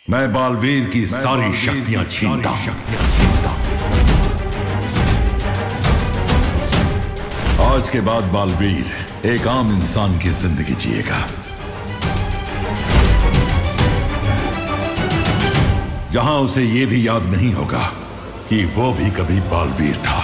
मैं बालवीर की सारी शक्तियां छीनता हूं। आज के बाद बालवीर एक आम इंसान की जिंदगी जिएगा, जहां उसे यह भी याद नहीं होगा कि वो भी कभी बालवीर था।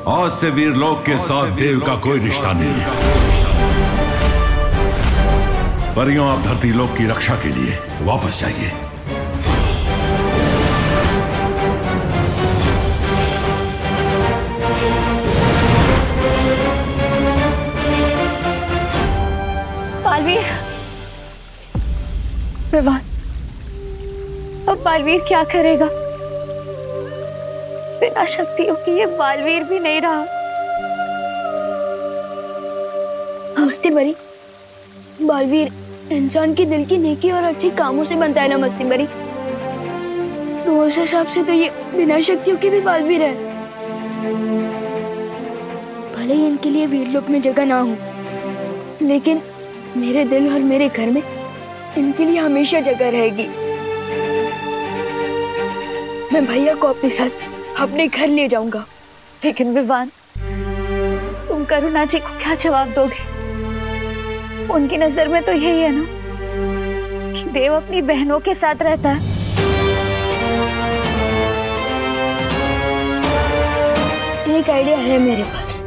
आज से वीरलोक के साथ देव का कोई रिश्ता नहीं है। परियों, आप धरती लोक की रक्षा के लिए वापस जाइए। बालवीर, विवान, अब बालवीर क्या करेगा? बिना शक्तियों की ये बालवीर भी नहीं रहा। मस्ती बरी, बालवीर इंसान की दिल की नेकी और अच्छे कामों से बनता है ना मस्ती बरी। तो उस हिसाब से तो ये बिना शक्तियों की भी बालवीर है। भले ही इनके लिए वीरलोक में जगह ना हो, लेकिन मेरे दिल और मेरे घर में इनके लिए हमेशा जगह रहेगी। मैं भैया को अपने साथ अपने घर ले जाऊंगा। लेकिन विवान, तुम करुणा जी को क्या जवाब दोगे? उनकी नजर में तो यही है ना कि देव अपनी बहनों के साथ रहता है। एक आइडिया है मेरे पास।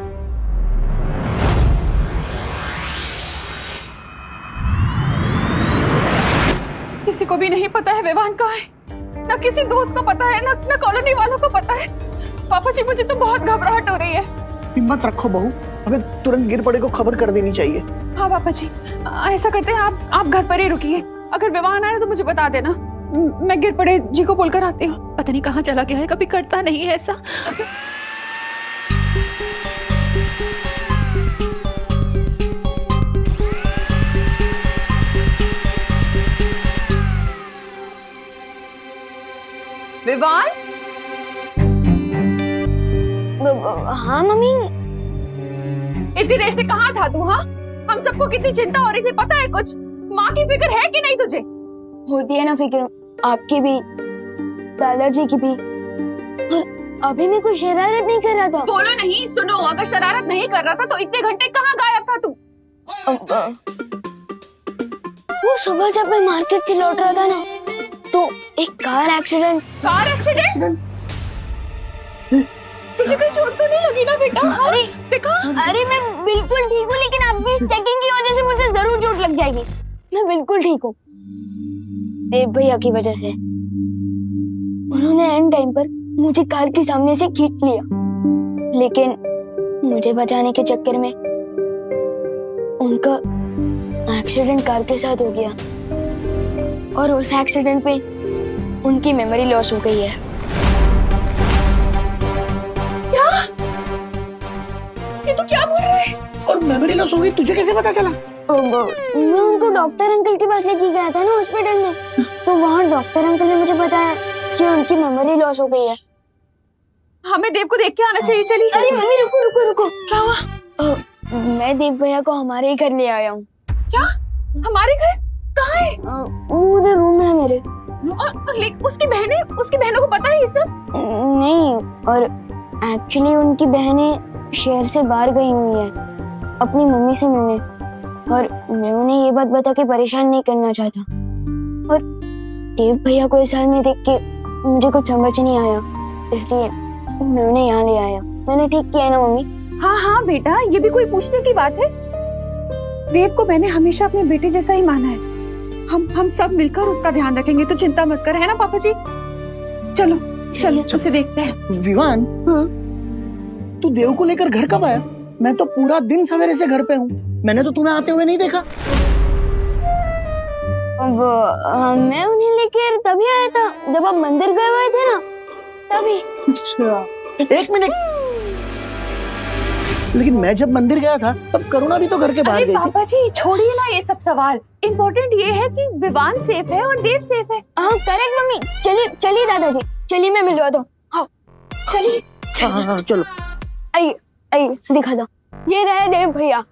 किसी को भी नहीं पता है विवान कहाँ है, ना किसी दोस्त को पता है, ना कॉलोनी वालों को पता है। पापा जी, मुझे तो बहुत घबराहट हो रही है। हिम्मत रखो बहू, हमें तुरंत गिर पड़े को खबर कर देनी चाहिए। हाँ पापा जी, ऐसा करते हैं, आप घर पर ही रुकिए। अगर विवान आए तो मुझे बता देना, मैं गिर पड़े जी को बोलकर आती हूँ। पता नहीं कहाँ चला गया है, कभी करता नहीं है ऐसा। विवान? हाँ मम्मी। इतनी देर से कहाँ था तू? हाँ, हम सबको कितनी चिंता हो रही थी, पता है कुछ? माँ की फिक्र है कि नहीं तुझे? होती है ना फिक्र, आपकी भी, दादाजी की भी। और अभी मैं कोई शरारत नहीं कर रहा था। बोलो नहीं, सुनो, अगर शरारत नहीं कर रहा था तो इतने घंटे कहाँ गायब था तू? वो सुबह जब मैं मार्केट से लौट रहा था ना, तो एक कार एक्सीडेंट। Car accident? तुझे कोई चोट तो नहीं लगी ना बेटा? अरे देखा? अरे मैं बिल्कुल ठीक हूँ, लेकिन आपकी इस चेकिंग की वजह से मुझे जरूर चोट लग जाएगी। मैं बिल्कुल ठीक हूँ। देव भैया की वजह से उन्होंने एंड टाइम पर मुझे कार के सामने से खींच लिया, लेकिन मुझे बचाने के चक्कर में उनका एक्सीडेंट कार के साथ हो गया और उस एक्सीडेंट में उनकी मेमोरी लॉस हो गई है। क्या? ये तो क्या बोल रहे हैं? और मेमोरी लॉस हो गई, तुझे कैसे पता चला? मैं उनको डॉक्टर अंकल के पास लेके गया था ना हॉस्पिटल में, तो वहाँ डॉक्टर अंकल ने मुझे बताया कि उनकी मेमोरी लॉस हो गई है। हमें देव को देख के आना चाहिए। चलिए। अरे मम्मी रुको रुको रुको। क्या हुआ? मैं देव भैया को हमारे ही घर ले आया हूँ। क्या? हमारे घर? कहाँ है? वो उधर रूम में है मेरे। और उसकी बहनों को पता है ये सब? नहीं, और एक्चुअली उनकी बहनें शहर से बाहर गई हुई है अपनी मम्मी से मिलने, और मैं उन्हें ये बात बता के परेशान नहीं करना चाहता। और देव भैया को इस हाल में देख के मुझे कुछ समझ नहीं आया, इसलिए मैं उन्हें यहाँ ले आया। मैंने ठीक किया ना मम्मी? हाँ हाँ बेटा, ये भी कोई पूछने की बात है? देव को मैंने हमेशा अपने बेटे जैसा ही माना है। हम सब मिलकर उसका ध्यान रखेंगे, तो चिंता मत कर, है ना पापा जी? चलो चलो उसे देखते हैं। विवान, तू देव को लेकर घर कब आया? मैं तो पूरा दिन सवेरे से घर पे हूँ, मैंने तो तुम्हें आते हुए नहीं देखा। अब मैं उन्हें लेकर तभी आया था जब आप मंदिर गए हुए थे ना, तभी। अच्छा, एक मिनट, लेकिन मैं जब मंदिर गया था तब करुणा भी तो घर के बाहर गई थी। पापा जी छोड़िए ना ये सब सवाल, इम्पोर्टेंट ये है कि विवान सेफ है और देव सेफ है। हाँ करेक्ट मम्मी। चलिए चलिए दादाजी, चलिए मैं मिलवा दूँ। हाँ चलिए। हाँ चलो। आइए आइए दिखा दो, ये रहे देव भैया।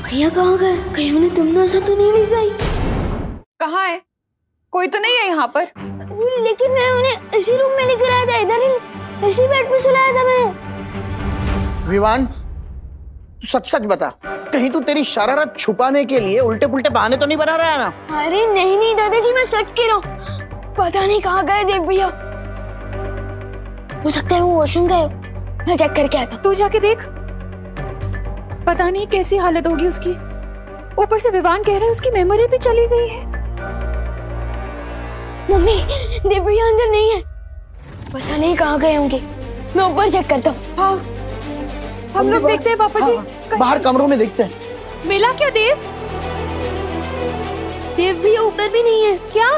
भैया कहाँ गए? कहीं उन्हें तुमने ऐसा तो नहीं दिख गई? कहाँ है? कोई तो नहीं है यहाँ पर। लेकिन मैं उन्हें इसी रूम में लेकर आया था, इधर ही इसी बेड पे सुलाया था मैंने। विवान, तू सच सच बता, कहीं तू तेरी शरारत छुपाने के लिए उल्टे पुल्टे बहाने तो नहीं बना रहा है ना? अरे नहीं नहीं दादाजी, मैं सच कह रहा हूँ। पता नहीं कहाँ गए देव भैया, हो सकता है वो वॉशरूम गए, मैं चेक करके आता। तू जाके देख, पता नहीं कैसी हालत होगी उसकी। ऊपर से विवान कह रहा है उसकी मेमोरी भी चली गई है। मम्मी, देव भैया अंदर नहीं है, पता नहीं कहाँ गए होंगे, मैं ऊपर चेक करता हूँ। हाँ, हम लोग देखते हैं पापा जी। हाँ, बाहर कमरों में देखते हैं। मिला क्या देव? देव भैया ऊपर भी नहीं है। क्या?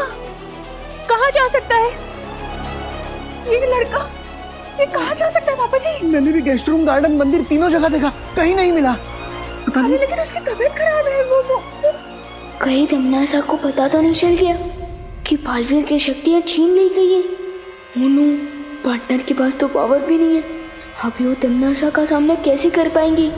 कहाँ जा सकता है ये लड़का? ये कहाँ जा सकता है पापा जी? मैंने भी गेस्ट रूम, गार्डन, मंदिर तीनों जगह देखा, कहीं नहीं मिला। अरे लेकिन उसकी तबीयत खराब है। वो कहीं तमन्ना को पता तो नहीं चल गया कि बालवीर की शक्तियाँ छीन ली गई है? मोनू, पार्टनर के पास तो पावर भी नहीं है, अभी वो तमन्ना का सामना कैसे कर पाएंगी?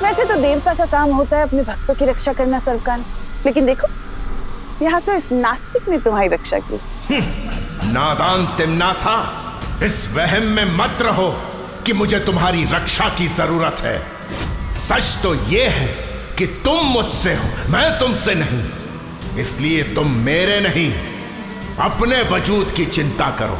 वैसे तो देवता का काम होता है अपने भक्तों की रक्षा करना सरकार, लेकिन देखो यहाँ तो इस नास्तिक ने तुम्हारी रक्षा की। नादान तिम्नासा, इस वहम में मत रहो कि मुझे तुम्हारी रक्षा की जरूरत है। सच तो ये है कि तुम मुझसे हो, मैं तुमसे नहीं। इसलिए तुम मेरे नहीं, अपने वजूद की चिंता करो।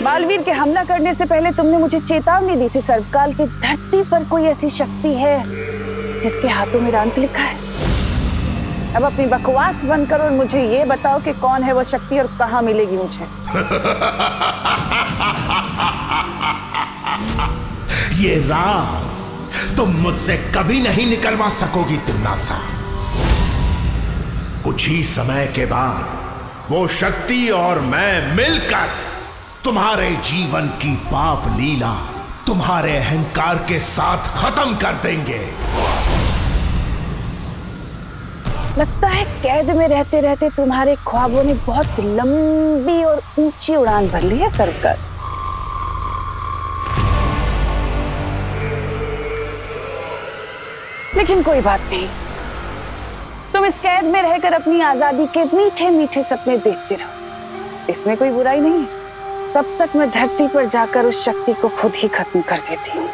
बालवीर के हमला करने से पहले तुमने मुझे चेतावनी दी थी सर्वकाल की धरती पर कोई ऐसी शक्ति है जिसके हाथों में रांत लिखा है। अब अपनी बकवास बंद करो और मुझे ये बताओ कि कौन है वो शक्ति और कहाँ मिलेगी मुझे। ये राज तुम मुझसे कभी नहीं निकलवा सकोगी तिम्नासा। कुछ ही समय के बाद वो शक्ति और मैं मिलकर तुम्हारे जीवन की पाप लीला तुम्हारे अहंकार के साथ खत्म कर देंगे। लगता है कैद में रहते रहते तुम्हारे ख्वाबों ने बहुत लंबी और ऊंची उड़ान भर ली है सरकार। लेकिन कोई बात नहीं, तुम इस कैद में रहकर अपनी आजादी के मीठे मीठे सपने देखते रहो, इसमें कोई बुराई नहीं है। तब तक मैं धरती पर जाकर उस शक्ति को खुद ही खत्म कर देती हूँ।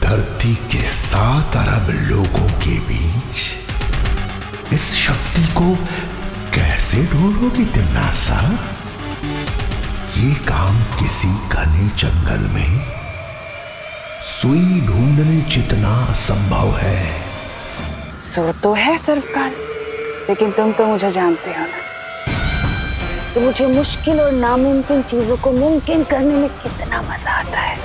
धरती के 7 अरब लोगों के बीच इस शक्ति को कैसे ढूंढोगी तिम्नासा? ये काम किसी घने जंगल में सुई ढूंढने जितना असंभव है। सो तो है सरकार, लेकिन तुम तो मुझे जानते हो ना, तो मुझे मुश्किल और नामुमकिन चीजों को मुमकिन करने में कितना मजा आता है।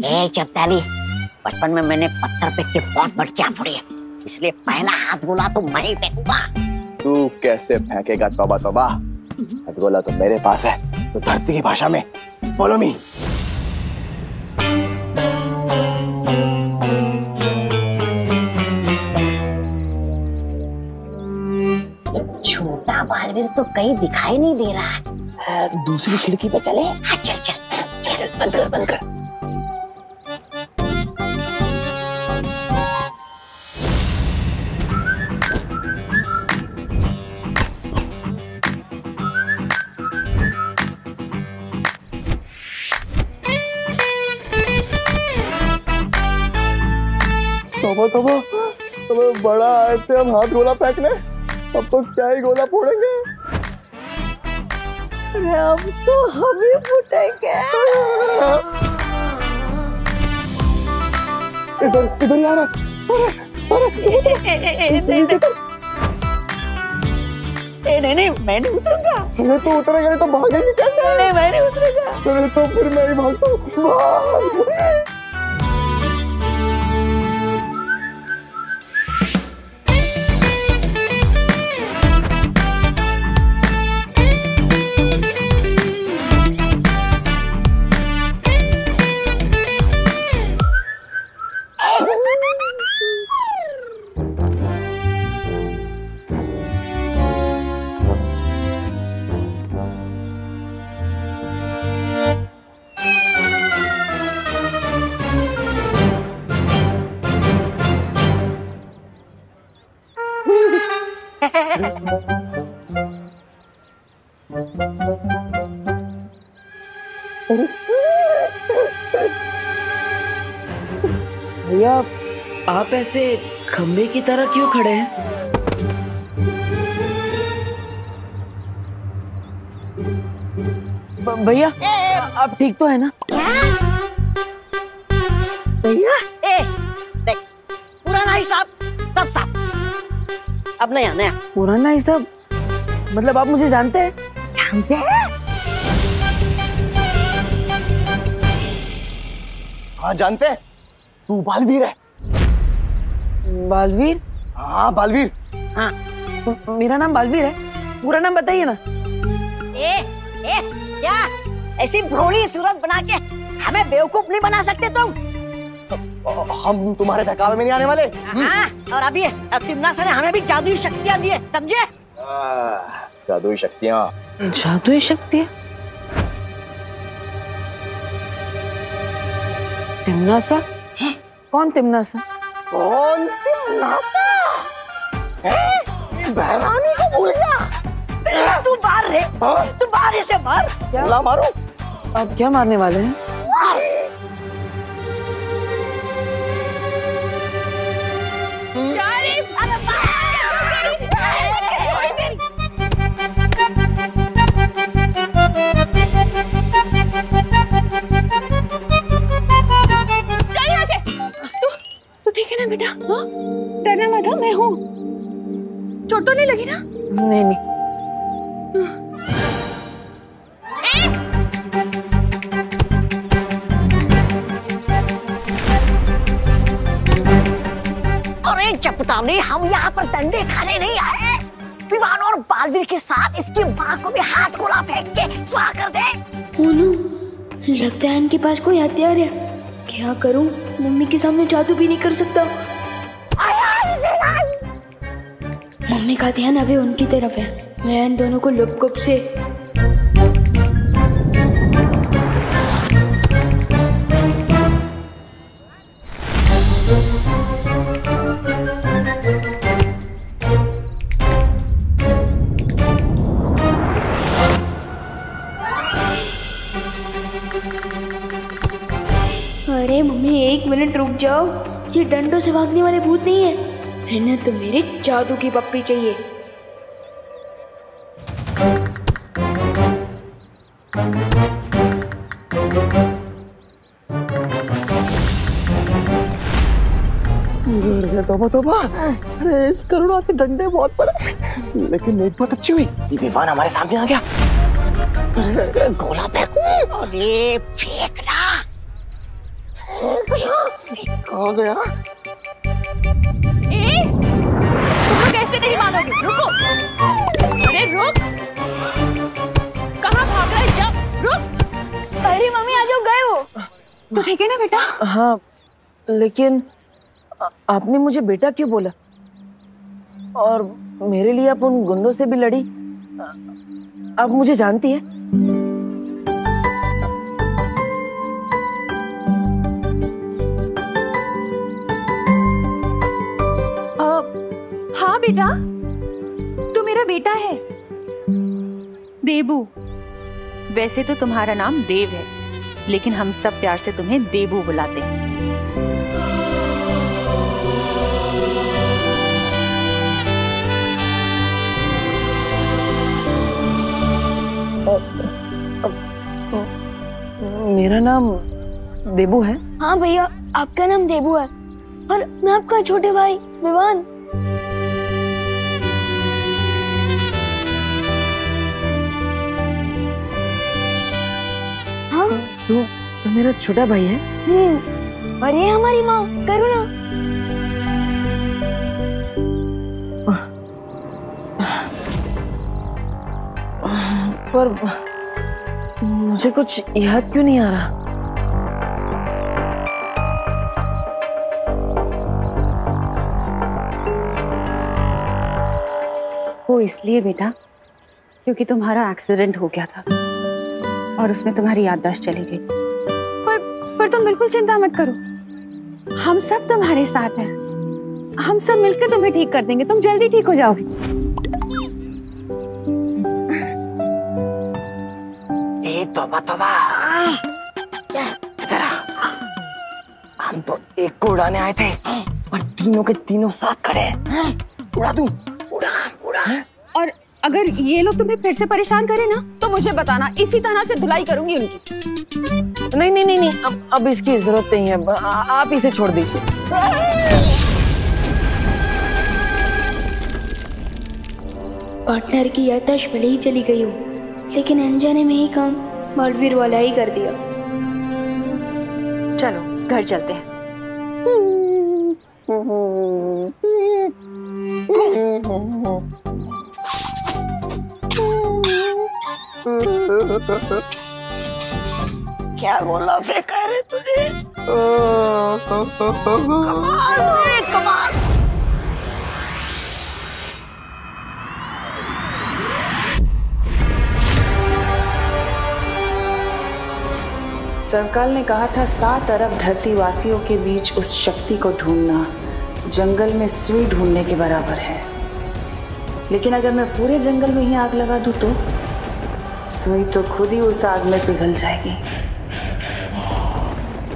ए चपताली, बचपन में मैंने पत्थर फेंक के बहुत मटकियां फोड़ी है, इसलिए पहला हाथ गोला तो मैं ही फेंकूंगा। तू कैसे फेंकेगा? तौबा तौबा, हाथ गोला तो मेरे पास है। तो धरती की भाषा में फॉलो मी। छोटा बालवीर तो कहीं दिखाई नहीं दे रहा है। दूसरी खिड़की पे चले। हाँ, चल चल चल चल, बंद कर बंद कर। तौबा तौबा, तुम्हें बड़ा आए थे हम हाथ गोला फेंकने, अब तो क्या ही गोला फोड़ेंगे। अब तो हम ही फूटेंगे। इधर इधर यार, नहीं मैं नहीं उतरूंगा। अरे तो उतरेगा नहीं तो भागेंगे कैसे? नहीं मैं नहीं उतरूंगा। अरे तो फिर मैं ही भागता हूँ। भैया आप ऐसे खंबे की तरह क्यों खड़े हैं? भैया आप ठीक तो है ना? भैया देख, पुराना हिसाब सब साफ, अब नया नया। पुराना हिसाब मतलब आप मुझे जानते हैं? जानते हैं? हाँ जानते हैं, तू बालवीर है। बालवीर? हाँ बालवीर। हाँ मेरा नाम बालवीर है, पूरा नाम बताइए ना। क्या ऐसी भोली सूरत बना के हमें बेवकूफ नहीं बना सकते तुम? हम तुम्हारे बहकावे में नहीं आने वाले। हाँ, और अभी तिम्नासा ने हमें भी जादुई शक्तियाँ दी है, समझे? जादुई शक्तियाँ? जादुई शक्तियाँ? तिम्नासा? कौन तिम्नासा? कौन तिम्नासा? बहरानी को भूल जा। तू बाहर रे, तू बाहर से बाहर। क्या मारू? आप क्या मारने वाले हैं? हाँ डरना मत, मैं हूँ। चोट तो नहीं लगी ना? नहीं नहीं। अरे चपतावनी, हम यहाँ पर डंडे खाने नहीं आए। विवान और बालवीर के साथ इसकी माँ को भी हाथ गोला फेंक के स्वाहा कर दे। मोनू, लगता है इनके पास कोई हथियार है। क्या करूं? मम्मी के सामने जादू भी नहीं कर सकता। मम्मी का ध्यान अभी उनकी तरफ है। मैं इन दोनों को लुप-गुप से अरे मम्मी, 1 मिनट रुक जाओ। ये डंडों से भागने वाले भूत नहीं है, इन्हें तो मेरी जादू की पप्पी चाहिए। तोबा तोबा, अरे इस करुणा के डंडे बहुत बड़े, लेकिन एक बात अच्छी हुई, ये विवान हमारे सामने आ गया। गोला फेंकू? अरे फेंकना। कहाँ गया? तुम कैसे नहीं मानोगे? रुको, अरे रुक, कहाँ भाग रहा है? जा, रुक। अरे मम्मी आ जाओ, गए वो। तो ठीक है ना बेटा? हाँ, लेकिन आपने मुझे बेटा क्यों बोला? और मेरे लिए आप उन गुंडों से भी लड़ी। आप मुझे जानती है? हाँ बेटा, तू मेरा बेटा है, देबू। वैसे तो तुम्हारा नाम देव है, लेकिन हम सब प्यार से तुम्हें देबू बुलाते हैं। मेरा नाम देबू है? हाँ भैया, आपका नाम देबू है और मैं आपका छोटे भाई विवान। हाँ, तो मेरा छोटा भाई है। और ये हमारी माँ करुणा। पर मुझे कुछ याद क्यों नहीं आ रहा? वो इसलिए बेटा क्योंकि तुम्हारा एक्सीडेंट हो गया था और उसमें तुम्हारी याददाश्त चली गई। पर तुम बिल्कुल चिंता मत करो, हम सब तुम्हारे साथ हैं। हम सब मिलकर तुम्हें ठीक कर देंगे, तुम जल्दी ठीक हो जाओगे। ए तौबा तौबा, इधर आ। हम तो एक को उड़ाने आए थे और तीनों के तीनों साथ खड़े हैं। उड़ा दूं? उड़ा उड़ा। और अगर ये लोग तुम्हें फिर से परेशान करें ना तो मुझे बताना, इसी तरह से धुलाई करूंगी उनकी। नहीं नहीं नहीं नहीं, अब इसकी जरूरत नहीं है। आप इसे छोड़ दीजिए। पार्टनर की याददाश्त भले ही चली गई हो, लेकिन अनजाने में ही काम बालवीर वाला ही कर दिया। चलो घर चलते हैं। क्या गोला फेंका रे तूने? कमाल रे कमाल। सरकार ने कहा था 7 अरब धरतीवासियों के बीच उस शक्ति को ढूंढना जंगल में सुई ढूंढने के बराबर है। लेकिन अगर मैं पूरे जंगल में ही आग लगा दूं तो सुई तो खुद ही उस आग में पिघल जाएगी।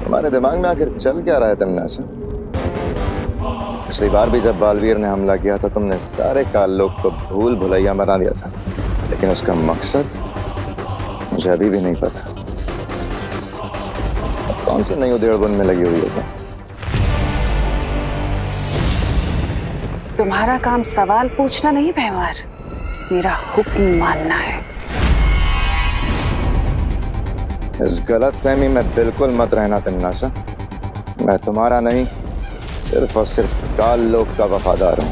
तुम्हारे दिमाग में आखिर चल क्या रहा है तमन्नासा? पिछली बार भी जब बालवीर ने हमला किया था तुमने सारे काल्लोक को भूल भुलैया बना दिया था, लेकिन उसका मकसद मुझे अभी भी नहीं पता। कौन सी नई उधेड़बुन में लगी हुई है? तुम्हारा काम सवाल पूछना नहीं भैमार, मेरा हुक्म मानना है। इस गलतफहमी में बिल्कुल मत रहना तिम्नासा। मैं तुम्हारा नहीं, सिर्फ और सिर्फ काल लोक का वफादार हूं,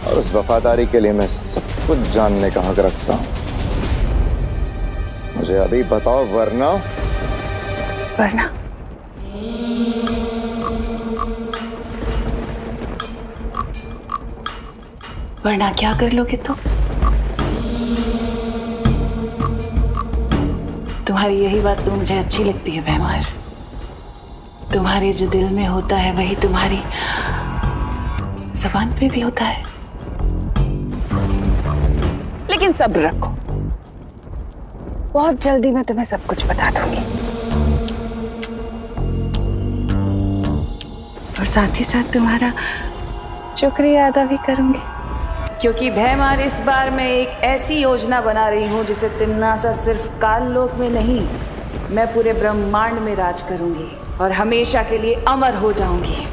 और उस वफादारी के लिए मैं सब कुछ जानने का हक रखता हूं। मुझे अभी बताओ, वरना वरना क्या कर लोगे तुम? तुम्हारी यही बात तो मुझे अच्छी लगती है भैमार। तुम्हारे जो दिल में होता है वही तुम्हारी ज़बान पे भी होता है। लेकिन सब्र रखो, बहुत जल्दी मैं तुम्हें सब कुछ बता दूंगी। और साथ ही साथ तुम्हारा शुक्रिया अदा भी करूंगी, क्योंकि भैमार इस बार मैं एक ऐसी योजना बना रही हूँ जिसे तिम्नासा सिर्फ काल लोक में नहीं, मैं पूरे ब्रह्मांड में राज करूंगी और हमेशा के लिए अमर हो जाऊंगी।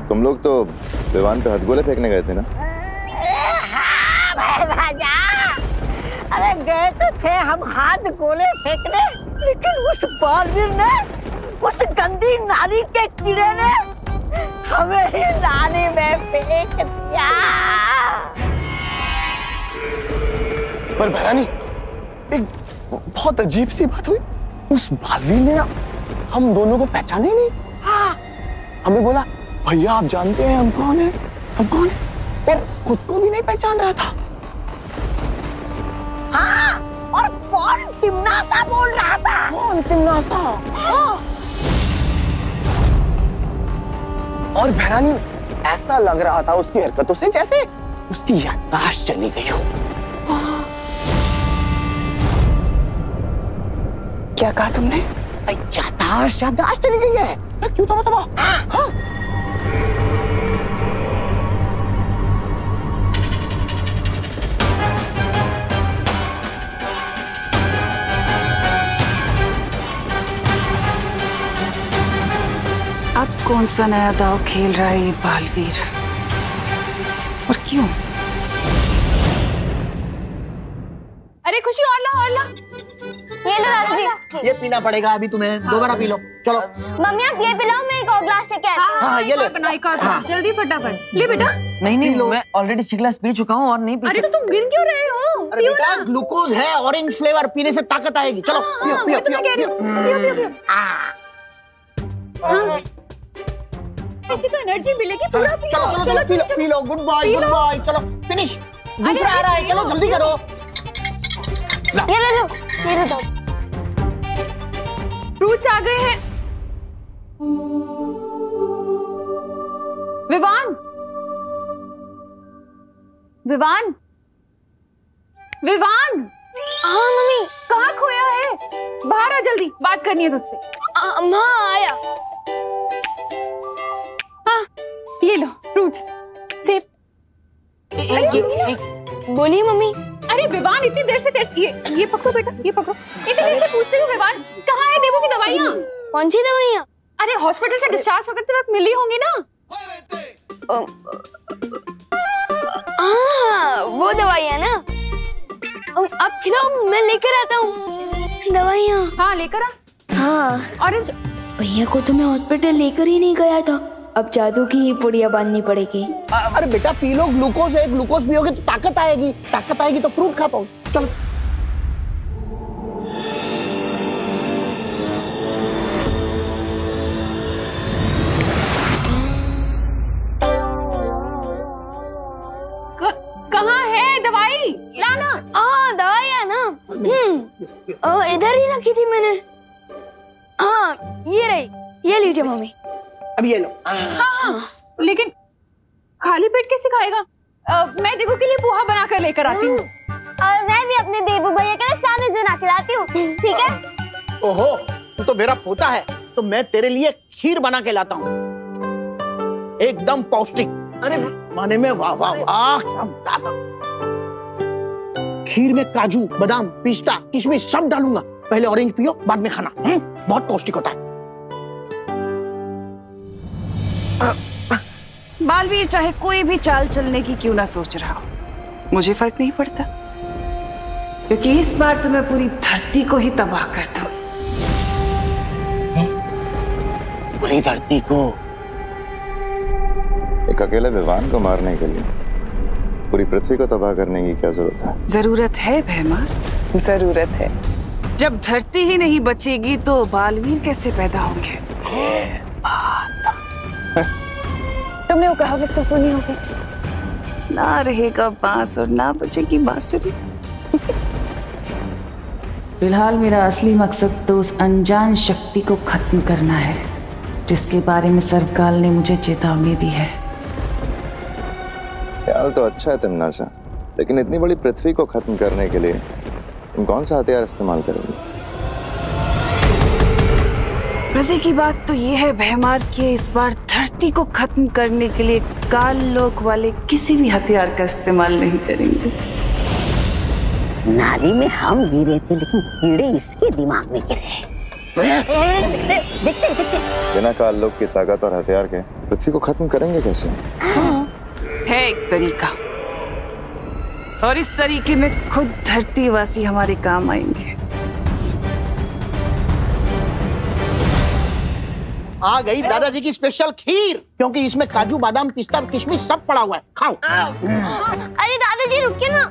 तुम लोग तो विवान पे हथगोले फेंकने गए थे ना? हाँ भाई राजा, अरे गए तो थे हम हाथ गोले फेंकने, लेकिन उस बालवीर ने, उस गंदी नारी के कीड़े ने हमें ही नाली में फेंक दिया। पर भैरानी, एक बहुत अजीब सी बात हुई। उस बालवीर ने ना हम दोनों को पहचाने ही नहीं। हमें बोला, भैया आप जानते हैं हम कौन है, हम कौन है, और खुद को भी नहीं पहचान रहा था। हाँ, और कौन तिम्नासा बोल रहा था? कौन तिम्नासा? हाँ। और भैरानी, ऐसा लग रहा था उसकी हरकतों से जैसे उसकी याददाश्त चली गई हो। क्या कहा तुमने? याददाश्त चली गई है। क्यों तो बताओ। हाँ। अब कौन सा नया दाव खेल रहा है ये बालवीर, और क्यों? अरे खुशी, और ला और ला। ये लो दादाजी। ये पीना पड़ेगा अभी तुम्हें, दोबारा पी लो। चलो मम्मी आप ये पिलाओ, मैं एक और ग्लास लेके आती हूँ। हाँ, ये लो। जल्दी फटाफट ले बेटा। नहीं, मैं ऑलरेडी 6 ग्लास पी चुका हूँ और नहीं पी अरे तो तुम गिर क्यों रहे हो? अरे बेटा, ग्लूकोज है, ऑरेंज फ्लेवर, पीने से ताकत आएगी। चलो पियो पियो पियो। ऐसी तो एनर्जी मिलेगी, पूरा पियो। चलो पी लो। गुड बॉय, चलो फिनिश। दूसरा आ रहा है, चलो जल्दी करो। ये ले लो, ये ले दो। फ्रूट्स आ गए हैं। विवान, विवान, विवान। हाँ मम्मी। कहाँ खोया है? बाहर आ जल्दी, बात करनी है तुझसे। माँ आया। हाँ, ये लो फ्रूट्स, सेब। बोलिए मम्मी। अरे विवान, इतनी देर से ये पकड़ो बेटा, ये पकड़ो। इतनी देर से पूछ रही हूँ विवान, कहाँ है देवो की दवाइयाँ? कौन सी दवाइयाँ? अरे हॉस्पिटल से डिस्चार्ज होकर वक्त मिली होंगी ना? हाँ, वो दवाइयाँ ना। अब खिलाओ, मैं लेकर आता हूँ दवाइयाँ। हाँ लेकर आ। हाँ। ऑरेंज। भैया को तो मैं हॉस्पिटल लेकर ही नहीं गया था, अब जादू की ही पुड़िया बांधनी पड़ेगी। अरे बेटा पी लो, ग्लूकोज है, ग्लूकोज पियोगे तो ताकत आएगी तो फ्रूट खा पाओ। चलो कहाँ है दवाई? लाना। हाँ दवाई है ना, इधर ही रखी थी मैंने। हाँ ये रही, ये लीजिए मम्मी। अब ये लो। हाँ, लेकिन खाली पेट कैसे खाएगा? मैं देवू के लिए पोहा बना कर लेकर आती हूँ। और मैं भी अपने देवू भैया के लिए सैंडविच बना के लाती हूँ, ठीक है? ओहो, तू तो मेरा पोता है, तो मैं तेरे लिए खीर बना के लाता हूँ, एकदम पौष्टिक। अरे माने में वाह वाह वाह, क्या मजा था। खीर में काजू, बादाम, पिस्ता, किशमिश सब डालूंगा। पहले ऑरेंज पियो, बाद में खाना। बहुत पौष्टिक होता है। बालवीर चाहे कोई भी चाल चलने की क्यों ना सोच रहा हो, मुझे फर्क नहीं पड़ता, क्योंकि इस बार तो मैं पूरी धरती को ही तबाह कर दूं। पूरी धरती को? एक अकेले विवान को मारने के लिए पूरी पृथ्वी को तबाह करने की क्या जरूरत है? जरूरत है भैमार, जरूरत है। जब धरती ही नहीं बचेगी तो बालवीर कैसे पैदा होंगे? तुमने वो कहावत तो सुनी होगी, ना रहेगा बांस और ना बचेगी बांसुरी। फिलहाल मेरा असली मकसद तो उस अनजान शक्ति को खत्म करना है जिसके बारे में सर्वकाल ने मुझे चेतावनी दी है। ख्याल तो अच्छा है तिम्नासा, लेकिन इतनी बड़ी पृथ्वी को खत्म करने के लिए तुम कौन सा हथियार इस्तेमाल करोगे? मजे की बात तो ये है भैमार कि इस बार धरती को खत्म करने के लिए काल लोक वाले किसी भी हथियार का इस्तेमाल नहीं करेंगे। नाली में हम गिरे थे, लेकिन कीड़े इसके दिमाग में गिरे। देखते बिना काल लोक की ताकत और हथियार के पृथ्वी को खत्म करेंगे कैसे? है एक तरीका, और इस तरीके में खुद धरतीवासी हमारे काम आएंगे। आ गई दादाजी की स्पेशल खीर, क्योंकि इसमें काजू, बादाम, पिस्ता, किशमिश सब पड़ा हुआ है। खाओ। अरे दादाजी रुकिए ना,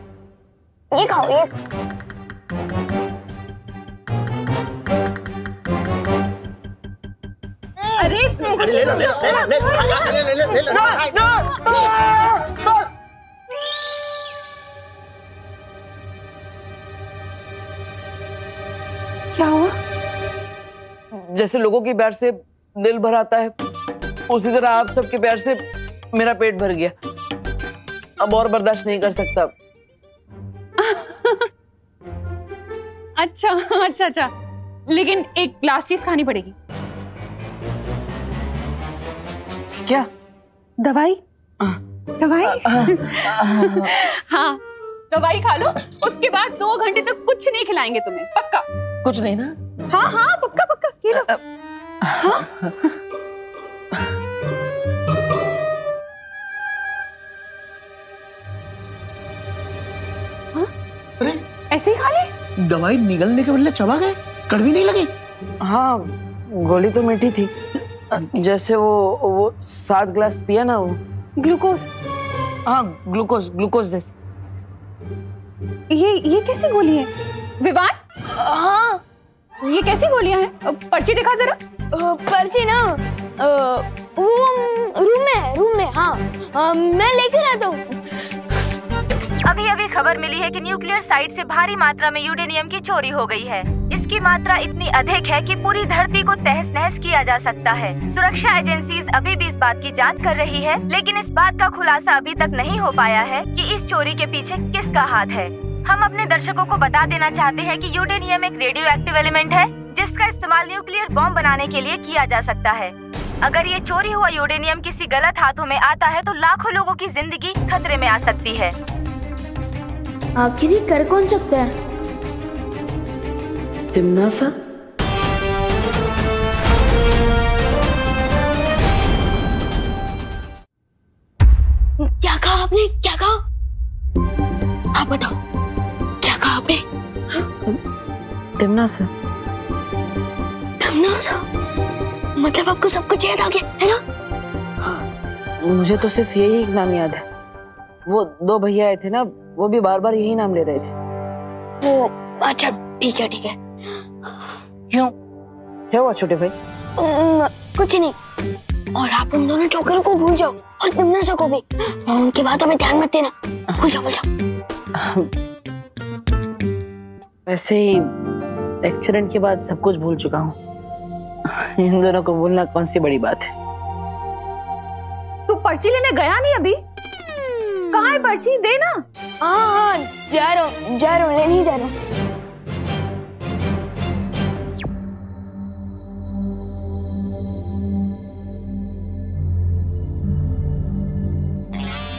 ये खाओ ये। अरे क्या हुआ? जैसे लोगों के प्यार से दिल भर आता है, उसी तरह आप सबके प्यार से मेरा पेट भर गया। अब और बर्दाश्त नहीं कर सकता। अच्छा, लेकिन एक लास्ट चीज खानी पड़ेगी। क्या? दवाई? हाँ, दवाई खा लो, उसके बाद 2 घंटे तक कुछ नहीं खिलाएंगे तुम्हें, पक्का? कुछ नहीं ना? हाँ, पक्का ये लो। हाँ? अरे ऐसे ही खा ले? दवाई निगलने के बदले चबा गए, कड़वी नहीं लगी? हाँ, गोली तो मीठी थी, जैसे वो 7 ग्लास पिया ना वो। ग्लूकोज? हाँ, ग्लूकोज जैसे। ये कैसी गोली है विवान? हाँ, ये कैसी गोलियां हैं? पर्ची दिखा जरा। पर्ची ना वो रूम में। हाँ, मैं लेकर आता हूँ। अभी खबर मिली है कि न्यूक्लियर साइट से भारी मात्रा में यूरेनियम की चोरी हो गई है। इसकी मात्रा इतनी अधिक है कि पूरी धरती को तहस नहस किया जा सकता है। सुरक्षा एजेंसीज अभी भी इस बात की जांच कर रही है, लेकिन इस बात का खुलासा अभी तक नहीं हो पाया है कि इस चोरी के पीछे किसका हाथ है। हम अपने दर्शकों को बता देना चाहते हैं कि यूरेनियम एक रेडियो एक्टिव एलिमेंट है, जिसका इस्तेमाल न्यूक्लियर बॉम्ब बनाने के लिए किया जा सकता है। अगर ये चोरी हुआ यूरेनियम किसी गलत हाथों में आता है तो लाखों लोगों की जिंदगी खतरे में आ सकती है। आखिर ये कर कौन सकता है? तिम्नासा? क्या कहा आपने? क्या कहा? आप बताओ, क्या कहा आपने? तिम्नासा? मतलब आपको सब कुछ याद आ गया है ना? मुझे तो सिर्फ यही एक नाम याद है। वो 2 भैया आए थे ना, वो भी बार बार यही नाम ले रहे थे। वो अच्छा, ठीक है। क्यों? क्या हुआ छोटे भाई? कुछ नहीं। और आप उन दोनों चौकरों को भूल जाओ, और तिम्नासा को भी, और उनकी बातों में ध्यान मत देना। भूल जाओ। वैसे ही एक्सीडेंट के बाद सब कुछ भूल चुका हूँ। इन दोनों को भूलना कौन सी बड़ी बात है। तू पर्ची लेने गया नहीं अभी? कहाँ है पर्ची? दे ना। हाँ, जा रहा हूँ, लेने ही जा रहा हूँ।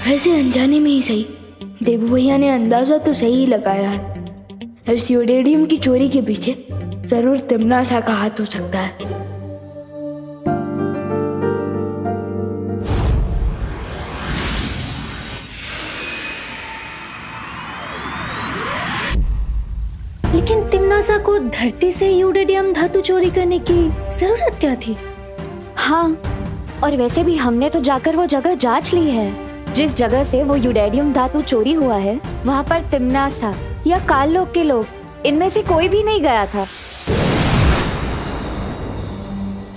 वैसे अनजाने में ही सही, देवू भैया ने अंदाजा तो सही लगाया है। इस यूरेनियम की चोरी के पीछे जरूर तिमनासा का हाथ हो सकता है। लेकिन तिमनासा को धरती से यूरेनियम धातु चोरी करने की जरूरत क्या थी? हाँ, और वैसे भी हमने तो जाकर वो जगह जांच ली है। जिस जगह से वो यूरेनियम धातु चोरी हुआ है वहाँ पर तिमनासा या काललोक के लोग इनमें से कोई भी नहीं गया था।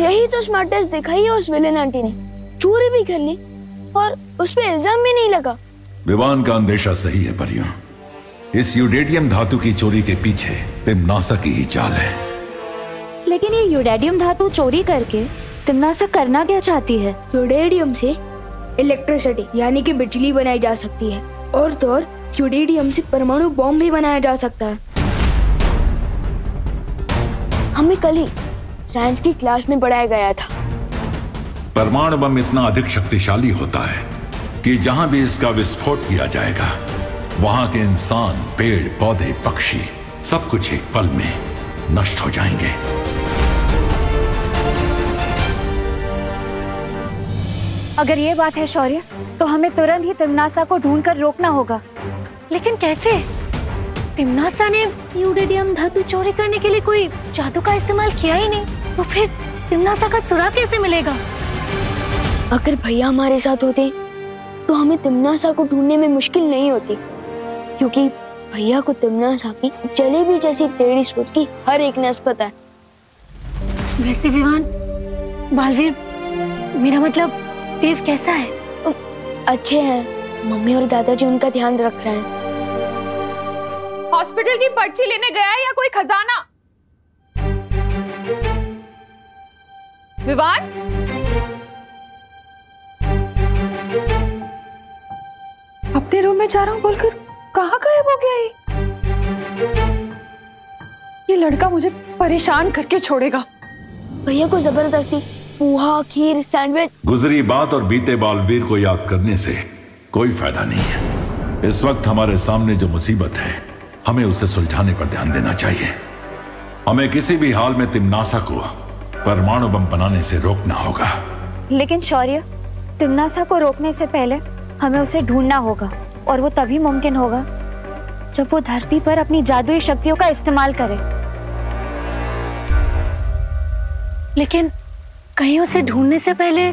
यही तो स्मार्टेस्ट दिखाई है उस विलेन आंटी ने। चोरी भी कर ली और उस पे इल्जाम भी नहीं लगा। विवान का अंदेशा सही है परियों। इस यूरेनियम धातु की चोरी के पीछे तिमनासा की ही चाल है। लेकिन ये यूरेनियम धातु चोरी करके तिमनासा करना क्या चाहती है? यूरेनियम से इलेक्ट्रिसिटी यानी कि बिजली बनाई जा सकती है, और तो और यूरेनियम से परमाणु बॉम्ब भी बनाया जा सकता है। हमें कल ही साइंस की क्लास में पढ़ाया गया था। परमाणु बम इतना अधिक शक्तिशाली होता है कि जहां भी इसका विस्फोट किया जाएगा वहां के इंसान, पेड़ पौधे, पक्षी सब कुछ एक पल में नष्ट हो जाएंगे। अगर ये बात है शौर्य, तो हमें तुरंत ही तिमनासा को ढूंढकर रोकना होगा। लेकिन कैसे? तिमनासा ने यूरेनियम धातु चोरी करने के लिए कोई जादू का इस्तेमाल किया ही नहीं, तो फिर तिमनासा का सुराग कैसे मिलेगा? अगर भैया हमारे साथ होते तो हमें तिमनासा को ढूंढने में मुश्किल नहीं होती, क्योंकि भैया को तिमनासा की जलेबी जैसी टेढ़ी सोच की हर एक नस पता है। वैसे विवान, बालवीर, मेरा मतलब देव कैसा है? अच्छे हैं। मम्मी और दादाजी उनका ध्यान रख रहे हैं। हॉस्पिटल की पर्ची लेने गया है या कोई खजाना? विवान, अपने रूम में जा रहा हूँ बोलकर कहाँ गायब हो गया ये लड़का मुझे परेशान करके छोड़ेगा। भैया को जबरदस्ती पोहा, खीर, सैंडविच। गुजरी बात और बीते बालवीर को याद करने से कोई फायदा नहीं है। इस वक्त हमारे सामने जो मुसीबत है हमें उसे सुलझाने पर ध्यान देना चाहिए। हमें किसी भी हाल में तिमनासा को परमाणु बम बनाने से रोकना होगा। लेकिन शौर्य, तिमनासा को रोकने से पहले हमें उसे ढूंढना होगा, और वो तभी मुमकिन होगा जब वो धरती पर अपनी जादुई शक्तियों का इस्तेमाल करे। लेकिन कहीं उसे ढूंढने से पहले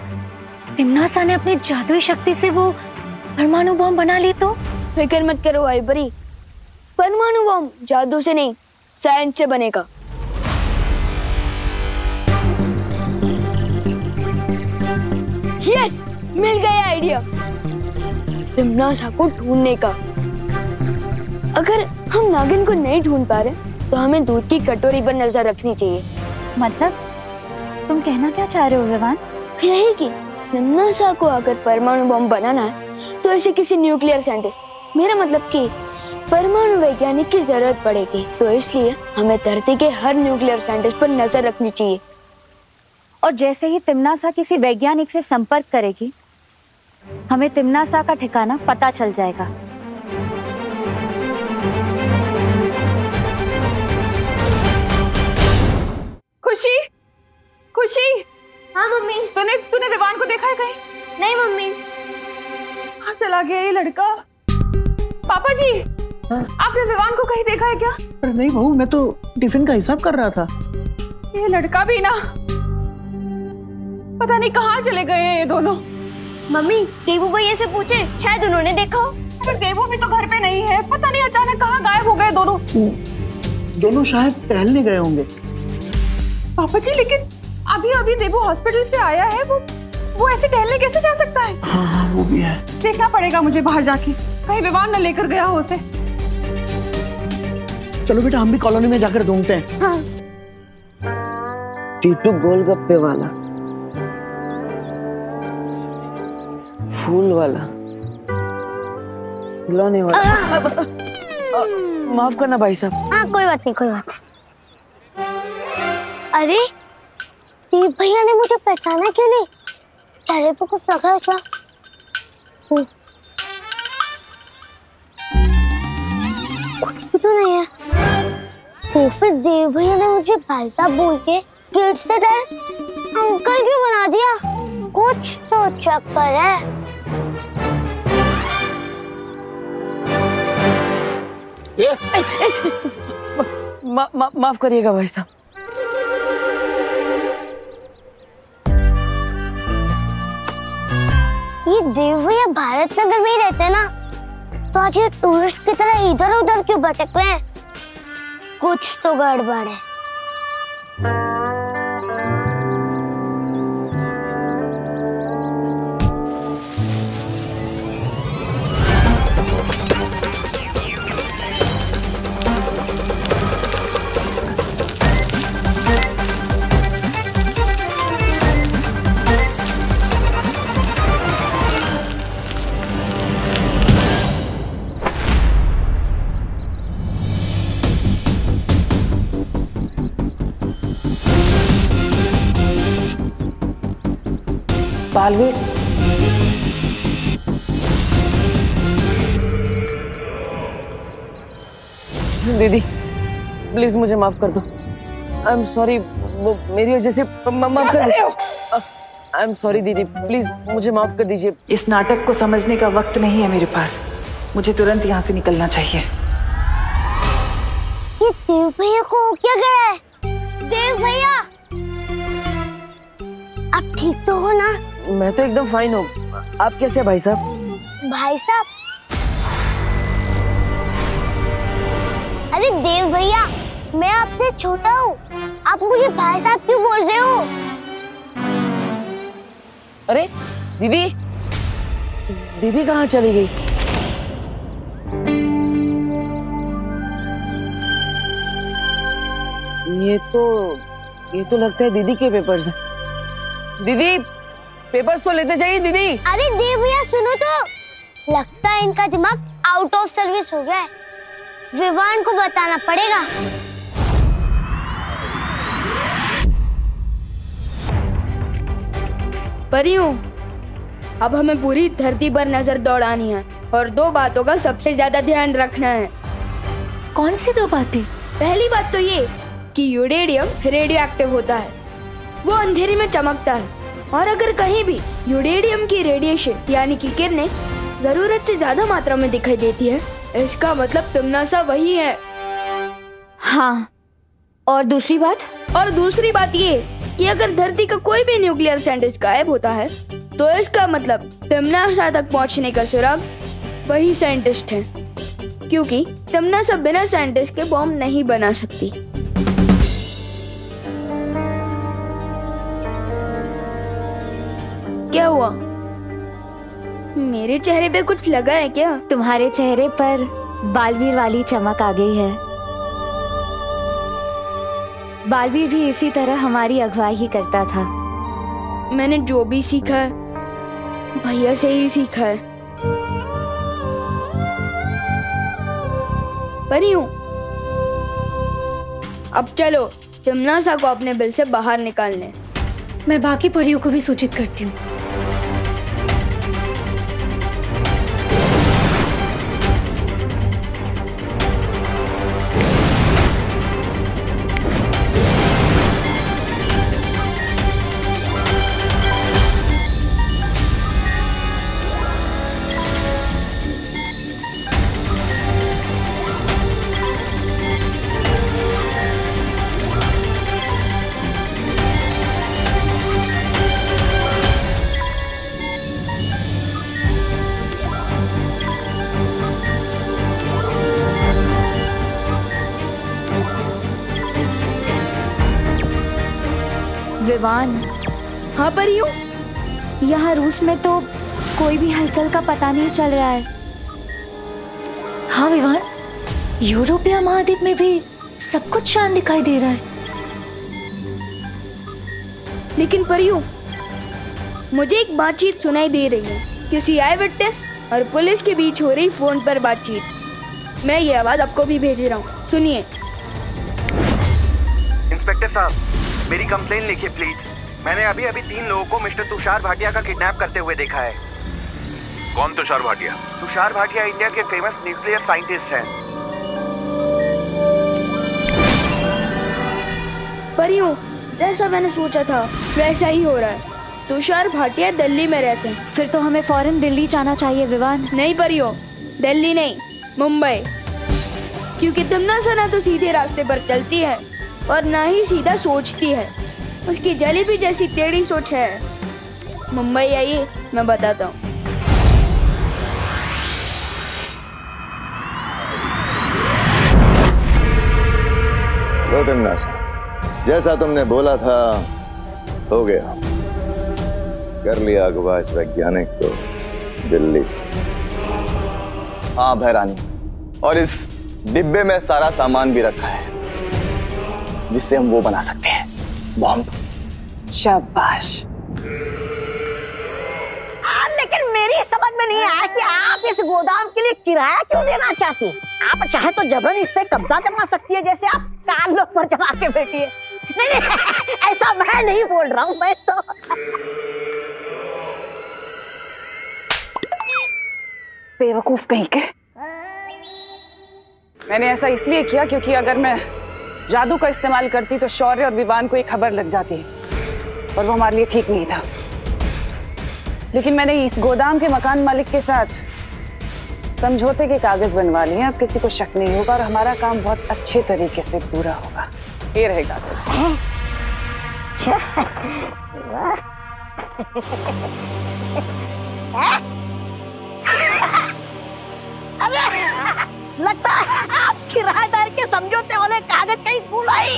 तिमनासा ने अपनी जादुई शक्ति से वो परमाणु बम बना ली तो? फिक्र मत करो भाई बरी, परमाणु बम जादू से नहीं साइंस से बनेगा। यस, मिल गया आइडिया तिमनासा को ढूंढने का। अगर हम नागिन को नहीं ढूंढ पा रहे तो हमें दूध की कटोरी पर नजर रखनी चाहिए। मतलब तुम कहना क्या चाह रहे हो विवान? यही कि तिमनासा को अगर परमाणु बम बनाना है तो ऐसे किसी न्यूक्लियर साइंटिस्ट, मेरा मतलब कि परमाणु वैज्ञानिक की जरूरत पड़ेगी। तो इसलिए हमें धरती के हर न्यूक्लियर साइंटिस्ट पर नजर रखनी चाहिए। और जैसे ही तिमनासा किसी वैज्ञानिक से संपर्क करेगी, हमें तिमनासा का ठिकाना पता चल जाएगा। खुशी, खुशी। हाँ मम्मी। तूने विवान को देखा है कहीं? नहीं मम्मी। कहाँ चला गया ये लड़का? पापा जी, आपने विवान को कहीं देखा है क्या? अरे नहीं बहू, मैं तो टिफिन का हिसाब कर रहा था। ये लड़का भी ना, पता नहीं कहाँ चले गए हैं ये दोनों। मम्मी, देवू भैया से पूछे, शायद उन्होंने देखा हो। पर देवू भी तो घर पे नहीं है, पता नहीं अचानक कहाँ गायब हो गए दोनों। दोनों शायद टहलने गए होंगे। पापा जी, लेकिन अभी अभी देवू हॉस्पिटल से आया है, वो ऐसे टहलने कैसे जा सकता है? हाँ, वो भी है। देखना पड़ेगा मुझे बाहर जाके, कहीं विवान न लेकर गया हो उसे। चलो बेटा, हम भी कॉलोनी में जाकर ढूंढते हैं। हाँ। टीटू गोलगप्पे वाला, फूल वाला, खिलौने वाला। माफ करना भाई साहब। हाँ, कोई बात नहीं, कोई बात नहीं। अरे देव भैया ने मुझे पहचाना क्यों नहीं? चेहरे पे कुछ लगा है क्या? तो फिर देव भैया ने मुझे भाई साहब बोल के गेट से डायरेक्ट अंकल क्यों बना दिया? कुछ तो चक्कर है। माफ करिएगा भाई साहब। ये देव भैया भारत नगर में ही रहते हैं ना, तो आज ये टूरिस्ट की तरह इधर उधर क्यों भटक रहे हैं? कुछ तो गड़बड़ है। बालवीर, दीदी प्लीज मुझे माफ कर दो। आई एम सॉरी, वो मेरी वजह से माफ कर दो। आई एम सॉरी दीदी, प्लीज मुझे माफ कर दीजिए। इस नाटक को समझने का वक्त नहीं है मेरे पास। मुझे तुरंत यहाँ से निकलना चाहिए। ये देव भैया को क्या गया है? देव भैया, आप ठीक तो हो ना? मैं तो एकदम फाइन हूँ। आप कैसे हैं भाई साहब? भाई साहब? अरे देव भैया, मैं आपसे छोटा हूँ, आप मुझे भाई साहब क्यों बोल रहे हो? अरे दीदी, दीदी कहाँ चली गई? ये तो लगता है दीदी के पेपर्स हैं। दीदी पेपर्स तो लेते जाइए दीदी। अरे देव भैया सुनो तो, लगता है इनका दिमाग आउट ऑफ सर्विस हो गया है। विवान को बताना पड़ेगा। परियों, अब हमें पूरी धरती पर नजर दौड़ानी है और 2 बातों का सबसे ज्यादा ध्यान रखना है। कौन सी 2 बातें? पहली बात तो ये कि यूरेडियम रेडियो एक्टिव होता है, वो अंधेरे में चमकता है, और अगर कहीं भी यूरेडियम की रेडिएशन यानी कि किरणें जरूरत से ज्यादा मात्रा में दिखाई देती है, इसका मतलब तिम्नासा वही है। हाँ, और दूसरी बात? और दूसरी बात ये कि अगर धरती का कोई भी न्यूक्लियर साइंटिस्ट गायब होता है, तो इसका मतलब तिम्नासा तक पहुंचने का सुराग वही साइंटिस्ट है, क्योंकि तिम्नासा बिना साइंटिस्ट के बॉम्ब नहीं बना सकती। क्या हुआ? मेरे चेहरे पे कुछ लगा है क्या? तुम्हारे चेहरे पर बालवीर वाली चमक आ गई है। बालवीर भी इसी तरह हमारी अगुवाई ही करता था। मैंने जो भी सीखा है भैया से ही सीखा है। परियों, अब चलो तिम्नासा को अपने बिल से बाहर निकालने। मैं बाकी परियों को भी सूचित करती हूँ। विवान। हाँ परियों, यहाँ रूस में तो कोई भी हलचल का पता नहीं चल रहा है। हाँ विवान, यूरोपीय महाद्वीप में भी सब कुछ शांत दिखाई दे रहा है। लेकिन परियों, मुझे एक बातचीत सुनाई दे रही है, किसी आई विटनेस और पुलिस के बीच हो रही फोन पर बातचीत। मैं ये आवाज आपको भी भेज रहा हूँ, सुनिए। इंस्पेक्टर साहब, मेरी कंप्लेन लिखिए प्लीज। मैंने अभी 3 लोगों को मिस्टर तुषार भाटिया का किडनैप करते हुए देखा है। कौन तुषार भाटिया? तुषार भाटिया इंडिया के फेमस न्यूक्लियर साइंटिस्ट हैं। परियों, जैसा मैंने सोचा था वैसा ही हो रहा है। तुषार भाटिया दिल्ली में रहते हैं। फिर तो हमें फौरन दिल्ली जाना चाहिए विवान। नहीं परियों, दिल्ली नहीं, मुंबई। क्योंकि तिम्नासा ना तो सीधे रास्ते पर चलती है और ना ही सीधा सोचती है। उसकी जलेबी जैसी टेढ़ी सोच है। मुंबई आइए, मैं बताता हूँ। लो तिम्नासा, जैसा तुमने बोला था हो गया। कर लिया अगवा इस वैज्ञानिक को दिल्ली से। हाँ भैरानी, और इस डिब्बे में सारा सामान भी रखा है जिससे हम वो बना सकते हैं, बॉम्ब। शाबाश। लेकिन मेरी समझ में नहीं आया कि आप इस गोदाम के लिए किराया क्यों देना चाहती हैं? आप चाहे तो जबरन इस पे कब्जा जमा सकती है, जैसे आप काल लोग पर जमा के बैठी है। नहीं, ऐसा मैं नहीं बोल रहा हूँ। मैं तो बेवकूफ कहीं के। मैंने ऐसा इसलिए किया क्योंकि अगर मैं जादू का इस्तेमाल करती तो शौर्य और विवान को एक खबर लग जाती और वो हमारे लिए ठीक नहीं था। लेकिन मैंने इस गोदाम के मकान मालिक के साथ समझौते के कागज बनवा लिए। अब किसी को शक नहीं होगा और हमारा काम बहुत अच्छे तरीके से पूरा होगा। ये रहे कागज। अरे लगता है आप किराएदार के समझौते वाले कागज कहीं भूल आई।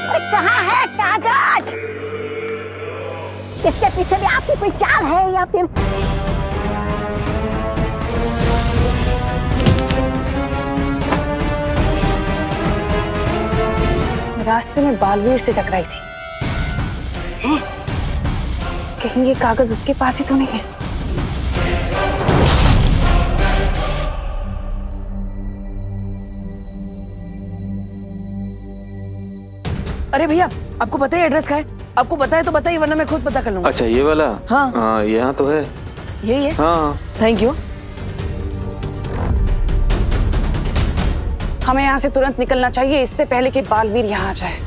अरे कहाँ है कागज? इसके पीछे भी आपकी कोई चाल है या फिर? रास्ते में बालवीर से टकराई थी। कहीं ये कागज उसके पास ही तो नहीं है? अरे भैया, आपको पता है एड्रेस का है? आपको पता है तो बताइए, वरना मैं खुद पता कर लूंगा। अच्छा ये वाला? हाँ यहाँ तो है। यही है? हाँ थैंक यू। हमें यहाँ से तुरंत निकलना चाहिए, इससे पहले कि बालवीर यहाँ आ जाए।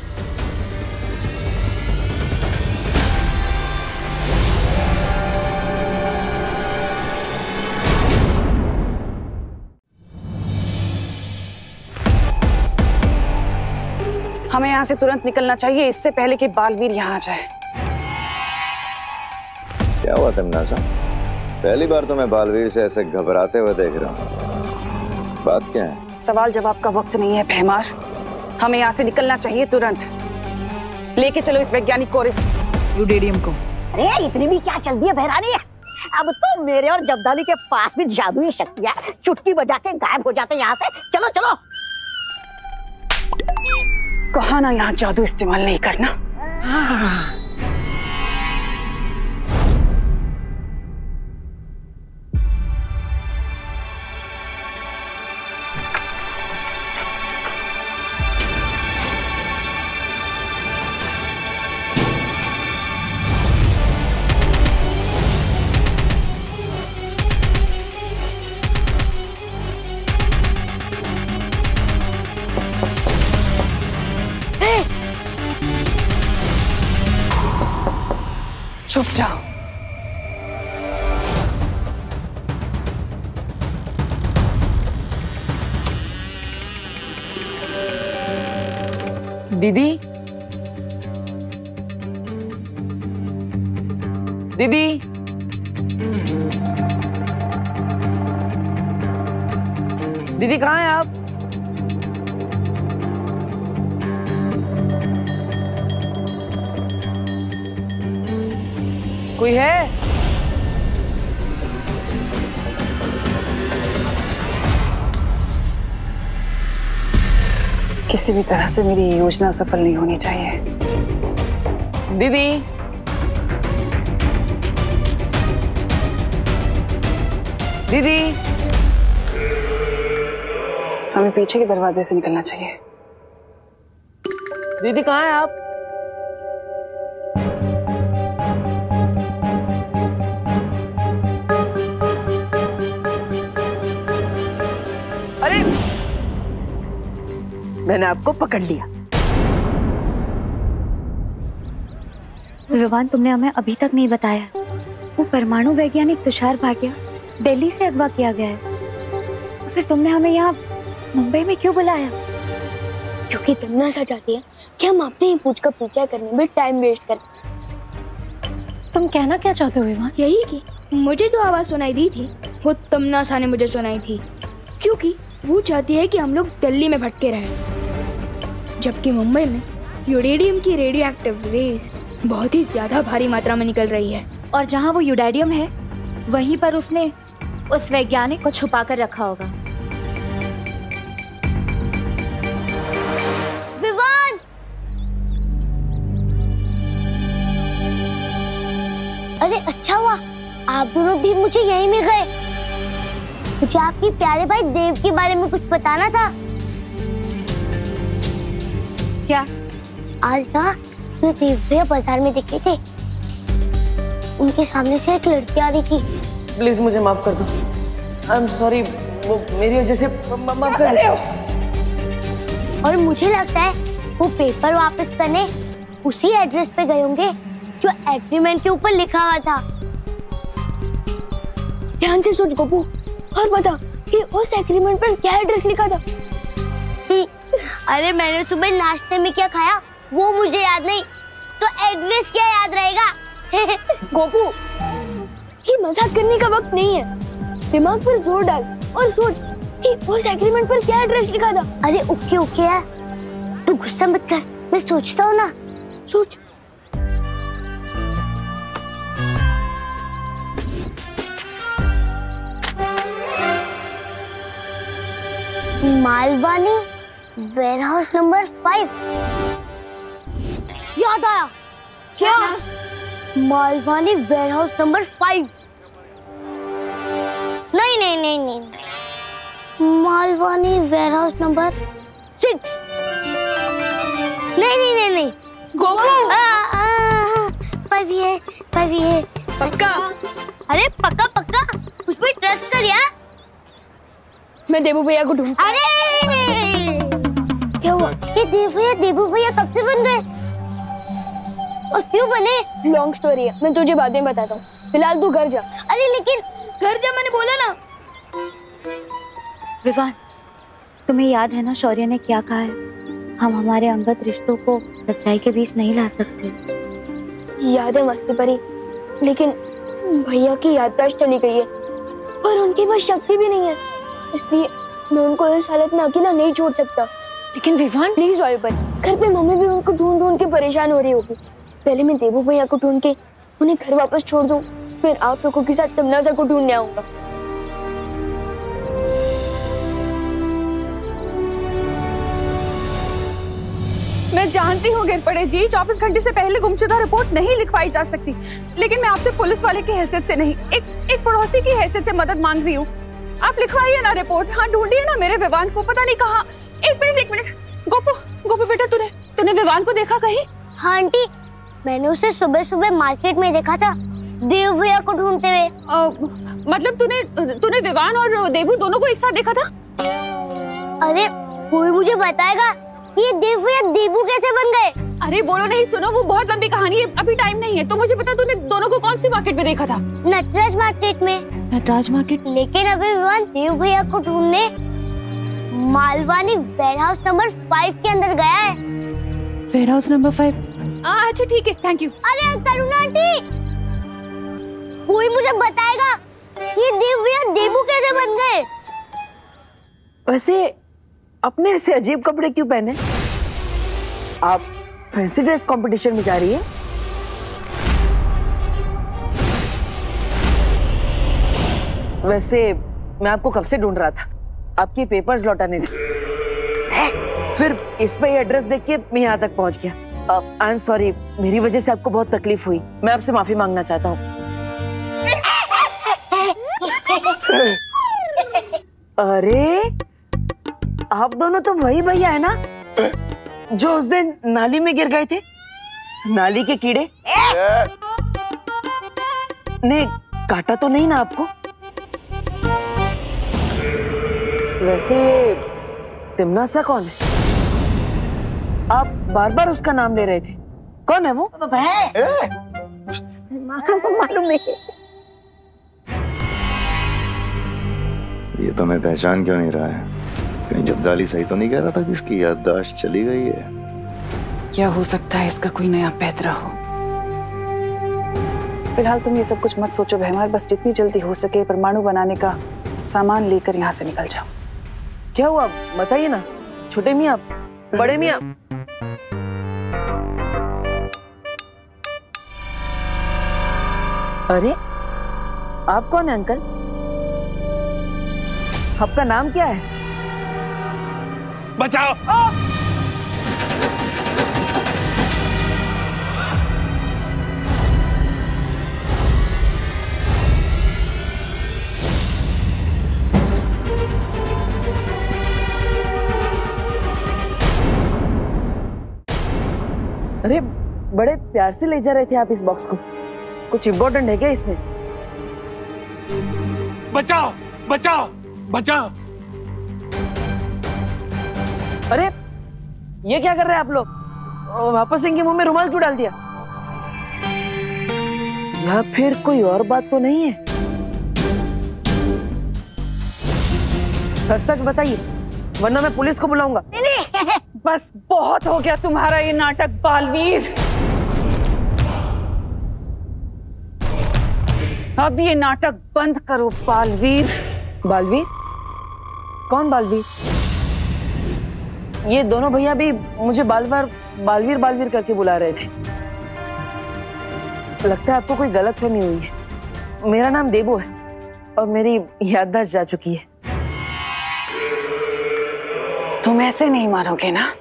हमें यहाँ से तुरंत निकलना चाहिए, इससे पहले कि बालवीर यहाँ आ जाए। क्या हुआ तिम्नासा? पहली बार तो मैं बालवीर से ऐसे घबराते हुए देख रहा हूँ। बात क्या है? सवाल जवाब का वक्त नहीं है भैमार। हमें यहाँ से निकलना चाहिए तुरंत। लेके चलो इस वैज्ञानिक को, इस यूडेडियम को। अरे इतनी भी क्या चल दी है भैरानी? अब तो मेरे और जब्दाली के पास भी जादुई शक्तियाँ, चुटकी बजा के गायब हो जाते हैं यहाँ से। चलो चलो। कहा ना यहाँ जादू इस्तेमाल नहीं करना। चुप जाओ। दीदी, दीदी, दीदी कहाँ हैं आप? कोई है? किसी भी तरह से मेरी योजना सफल नहीं होनी चाहिए। दीदी, दीदी, हमें पीछे के दरवाजे से निकलना चाहिए। दीदी कहाँ हैं आप? मैंने आपको पकड़ लिया। विवान, तुमने हमें अभी तक नहीं बताया, वो परमाणु वैज्ञानिक तुषार भाटिया दिल्ली से अगवा किया गया है। फिर तुमने हमें यहाँ मुंबई में क्यों बुलाया? क्योंकि तमन्ना चाहती है कि हम अपने ही पूछ का पीछा करने में टाइम वेस्ट करें। तुम कहना क्या चाहते हो विवान? यही कि मुझे जो आवाज सुनाई दी थी वो तमन्ना ने मुझे सुनाई थी, क्योंकि वो चाहती है कि हम लोग दिल्ली में भटके रहें, जबकि मुंबई में यूरेडियम की रेडियो एक्टिव रेस बहुत ही ज्यादा भारी मात्रा में निकल रही है। और जहाँ वो यूरेडियम है वहीं पर उसने उस वैज्ञानिक को छुपा कर रखा होगा। विवान! अरे अच्छा हुआ आप दोनों भी मुझे यहीं मिल गए। मुझे आपके प्यारे भाई देव के बारे में कुछ बताना था। क्या? आज ना मैं देव भैया बाजार में दिखे थे, उनके सामने से एक लड़की आ रही थी। प्लीज मुझे माफ कर दो। आई एम सॉरी, वो मेरी वजह से माफ कर दो। और मुझे लगता है वो पेपर वापस करने उसी एड्रेस पे गए होंगे जो एग्रीमेंट के ऊपर लिखा हुआ था। ध्यान से सोच गोपू और बता कि उस एग्रीमेंट पर क्या एड्रेस लिखा था। अरे मैंने सुबह नाश्ते में क्या खाया वो मुझे याद नहीं, तो एड्रेस क्या याद रहेगा। गोपू, ये मजाक करने का वक्त नहीं है, दिमाग पर जोर डाल और सोच कि उस एग्रीमेंट पर क्या एड्रेस लिखा था। अरे ओके ओके यार, तू गुस्सा मत कर, मैं सोचता हूँ ना। सोच। Malvani warehouse number 5। याद आया। क्या? Malvani warehouse number 5। नहीं नहीं नहीं नहीं, मालवानी वेयरहाउस नंबर 6। नहीं नहीं नहीं नहीं, गोपू 5 है, 5 है। पक्का? अरे पक्का पक्का, उस पर ट्रस्ट कर यार। मैं देवू भैया को ढूंढ। अरे क्या हुआ? ये देवू भैया कब से बन गए और क्यों बने? लॉन्ग स्टोरी है, मैं तुझे बाद में बताता हूँ, फिलहाल तू घर जा। अरे लेकिन घर जा, मैंने बोला ना। विवान, तुम्हें याद है ना शौर्य ने क्या कहा है? हम हमारे अंगत रिश्तों को सच्चाई के बीच नहीं ला सकते। याद है मस्ती परी, लेकिन भैया की याददाश्त चली गई है और उनके पास शक्ति भी नहीं है, इसलिए मैं उनको इस हालत में अकेला नहीं छोड़ सकता। लेकिन विवान प्लीज वायु पर, घर पे मम्मी भी उनको ढूंढ ढूंढ के परेशान हो रही होगी। पहले मैं देवू भैया को ढूंढ के उन्हें घर वापस छोड़ दूं, फिर आप लोगों के साथ तमन्ना को ढूंढने आऊंगा। मैं जानती हूँ गिरपड़े जी, 24 घंटे से पहले गुमशुदा रिपोर्ट नहीं लिखवाई जा सकती, लेकिन मैं आपसे पुलिस वाले की हैसियत से नहीं, एक पड़ोसी की हैसियत से मदद मांग रही हूँ। आप लिखवाइए ना रिपोर्ट। हाँ, ढूंढिए ना मेरे विवान को, पता नहीं कहाँ। एक मिनट गोपू बेटा, तूने विवान को देखा कहीं? हाँ आंटी, मैंने उसे सुबह सुबह मार्केट में देखा था देव भैया को ढूंढते हुए। मतलब तूने विवान और देवू दोनों को एक साथ देखा था? अरे कोई मुझे बताएगा ये देव भैया देवू कैसे बन गए? अरे बोलो नहीं, सुनो, वो बहुत लंबी कहानी है, अभी टाइम नहीं है। तो मुझे बता, तूने दोनों को कौन सी मार्केट में देखा था? नटराज मार्केट में। नटराज मार्केट? लेकिन अभी विवान देव भैया को ढूंढने मालवानी वेयरहाउस नंबर 5 के अंदर गया है। Warehouse number 5? अच्छा ठीक है, थैंक यू। अरे करुणा आंटी, कोई मुझे बताएगा ये देव भैया देवू कैसे बन गए? वैसे अपने ऐसे अजीब कपड़े क्यों पहने? आप फैंसी ड्रेस कंपटीशन में जा रही है? वैसे मैं आपको कब से ढूंढ रहा था, आपके पेपर्स लौटाने थे। फिर इस पे एड्रेस देख के मैं यहाँ तक पहुंच गया। आई एम सॉरी, मेरी वजह से आपको बहुत तकलीफ हुई, मैं आपसे माफी मांगना चाहता हूँ। अरे आप दोनों तो वही भैया है ना जो उस दिन नाली में गिर गए थे? नाली के कीड़े ने काटा तो नहीं ना आपको? वैसे तमन्ना कौन है? आप बार बार उसका नाम ले रहे थे, कौन है वो? मालूम नहीं। ये तो मैं पहचान क्यों नहीं रहा है? कहीं जब्दाली सही तो नहीं कह रहा था कि इसकी याददाश्त चली गई है? क्या हो सकता है इसका कोई नया पैतरा हो? फिलहाल तुम ये सब कुछ मत सोचो बहमार, बस जितनी जल्दी हो सके परमाणु बनाने का सामान लेकर यहाँ से निकल जाओ। क्या हुआ बताइए ना, छोटे मियाँ, बड़े मियाँ? अरे आप कौन है अंकल? आपका नाम क्या है? बचाओ! अरे बड़े प्यार से ले जा रहे थे आप इस बॉक्स को, कुछ इम्पोर्टेंट है क्या इसमें? बचाओ बचाओ बचाओ! अरे ये क्या कर रहे हैं आप लोग? वापस इनके मुंह में रुमाल क्यों डाल दिया? या फिर कोई और बात तो नहीं है? सच सच बताइए, वरना मैं पुलिस को बुलाऊंगा। बस बहुत हो गया तुम्हारा ये नाटक बालवीर। अब ये नाटक बंद करो बालवीर। बालवीर? कौन बालवीर? ये दोनों भैया भी मुझे बालवीर बालवीर करके बुला रहे थे। लगता है आपको कोई गलतफहमी हुई है। मेरा नाम देबू है और मेरी याददाश्त जा चुकी है। तुम ऐसे नहीं मारोगे ना?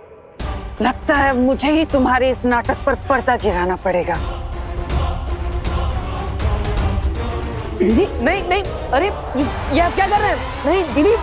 लगता है मुझे ही तुम्हारे इस नाटक पर पर्दा गिराना पड़ेगा। दीदी नहीं नहीं, अरे ये आप क्या कर रहे हैं? नहीं दीदी।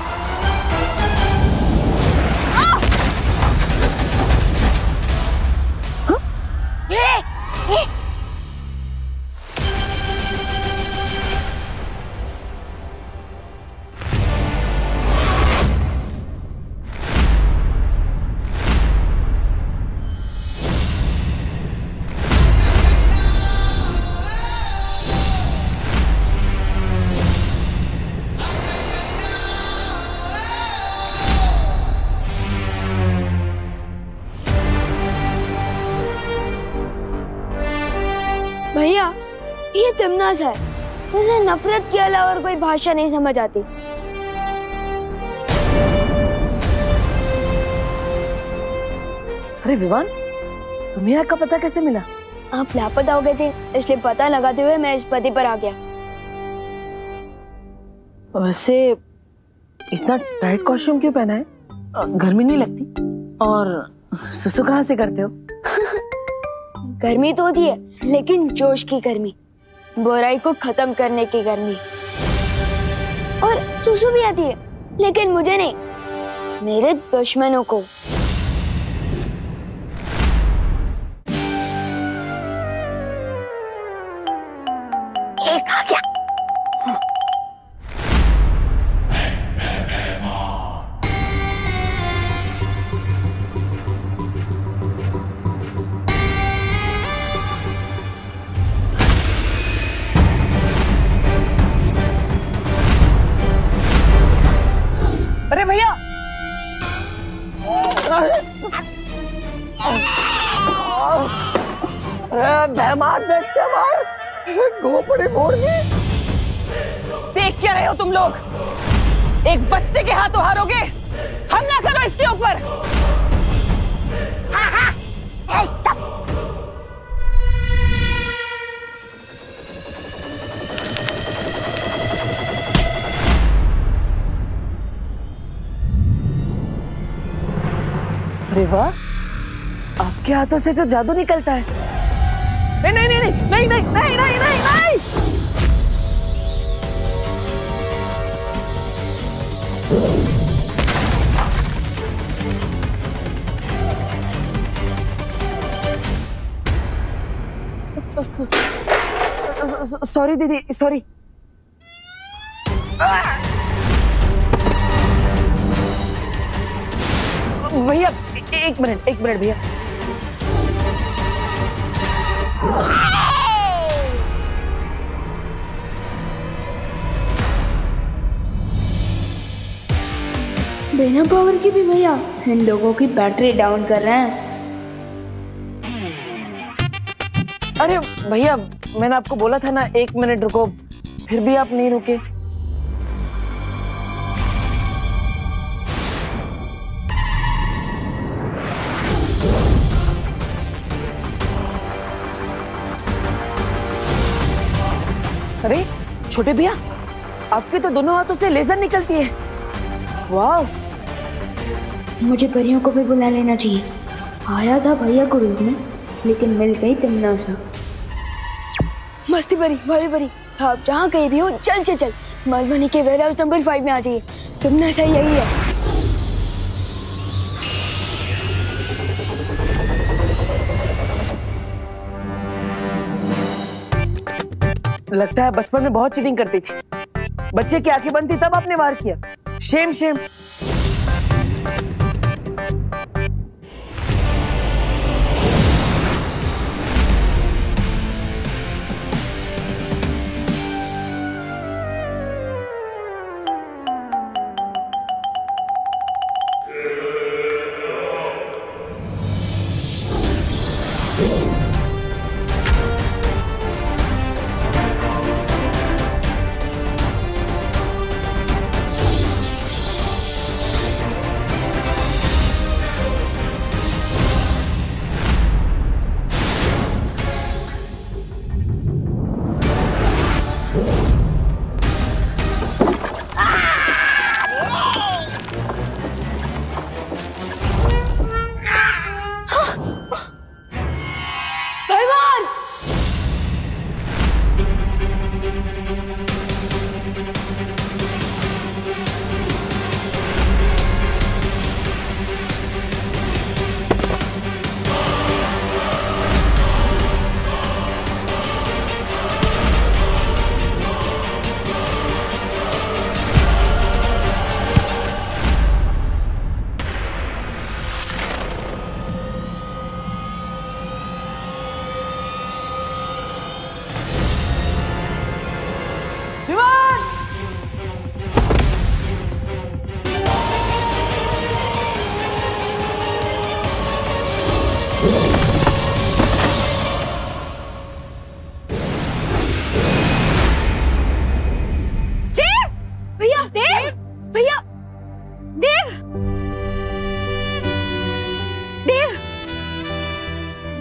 भैया ये तिमनास है, मुझे नफरत के अलावा और कोई भाषा नहीं समझ आती। अरे विवान, तुम्हें यहाँ का पता कैसे मिला? आप लापता हो गए थे, इसलिए पता लगाते हुए मैं इस पते पर आ गया। वैसे इतना टाइट कॉस्ट्यूम क्यों पहना है? गर्मी नहीं लगती? और सुसु कहाँ से करते हो? गर्मी तो होती है, लेकिन जोश की गर्मी, बुराई को खत्म करने की गर्मी। और सुसु भी आती है, लेकिन मुझे नहीं, मेरे दुश्मनों को। एक आ गया। अरे भैया, बेहमान देखते मार, घोपड़ी फोड़ दी। देख क्या रहे हो तुम लोग? एक बच्चे के हाथों हारोगे? हमला करो इसके ऊपर। हाँ हाँ, अरे वाह, आपके हाथों से तो जादू निकलता है। नहीं नहीं नहीं नहीं नहीं नहीं नहीं नहीं नहीं। सॉरी दीदी, सॉरी। भैया एक मिनट भैया। बिना पावर के भी भैया इन लोगों की बैटरी डाउन कर रहे हैं। अरे भैया, मैंने आपको बोला था ना 1 मिनट रुको, फिर भी आप नहीं रुके। अरे छोटे भैया, आपके तो दोनों हाथों से लेजर निकलती है। वाह, मुझे परियों को भी बुला लेना चाहिए। आया था भैया को रूप में, लेकिन मिल गई तिमनासा। मस्ती परी, भाभी परी, आप जहाँ कहीं भी हो चल चल चल मालवनी के वेयर हाउस नंबर 5 में आ जाइए। तिमनासा यही है। लगता है बचपन में बहुत चीटिंग करती थी। बच्चे की आंखें बंद थी तब आपने वार किया। Shem Shem.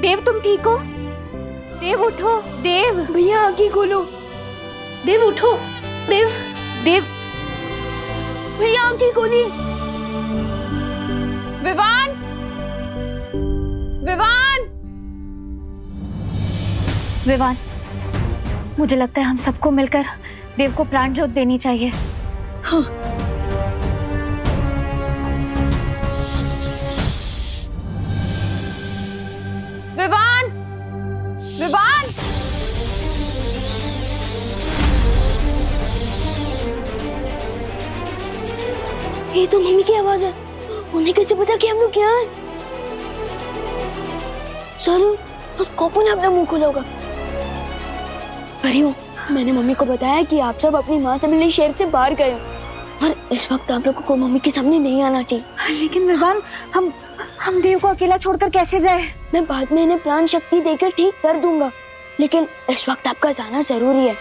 देव तुम ठीक हो? देव उठो। देव भैया आंखें खोलो। देव उठो। देव देव भैया आंखें खोली। विवान, विवान, विवान, मुझे लगता है हम सबको मिलकर देव को प्राण ज्योत देनी चाहिए। हाँ। विवान, विवान, ये तो मम्मी की आवाज है। उन्हें कैसे पता कि हम लोग यहाँ हैं? जरूर उस कॉपू ने अपना मुंह खोला होगा। परियों, मैंने मम्मी को बताया कि आप सब अपनी माँ से मिलने शहर से बाहर गए हो और इस वक्त आप लोगों को मम्मी के सामने नहीं आना चाहिए। लेकिन विवान, हम देव को अकेला छोड़कर कैसे जाए? मैं बाद में इन्हें प्राण शक्ति देकर ठीक कर दूंगा, लेकिन इस वक्त आपका जाना जरूरी है।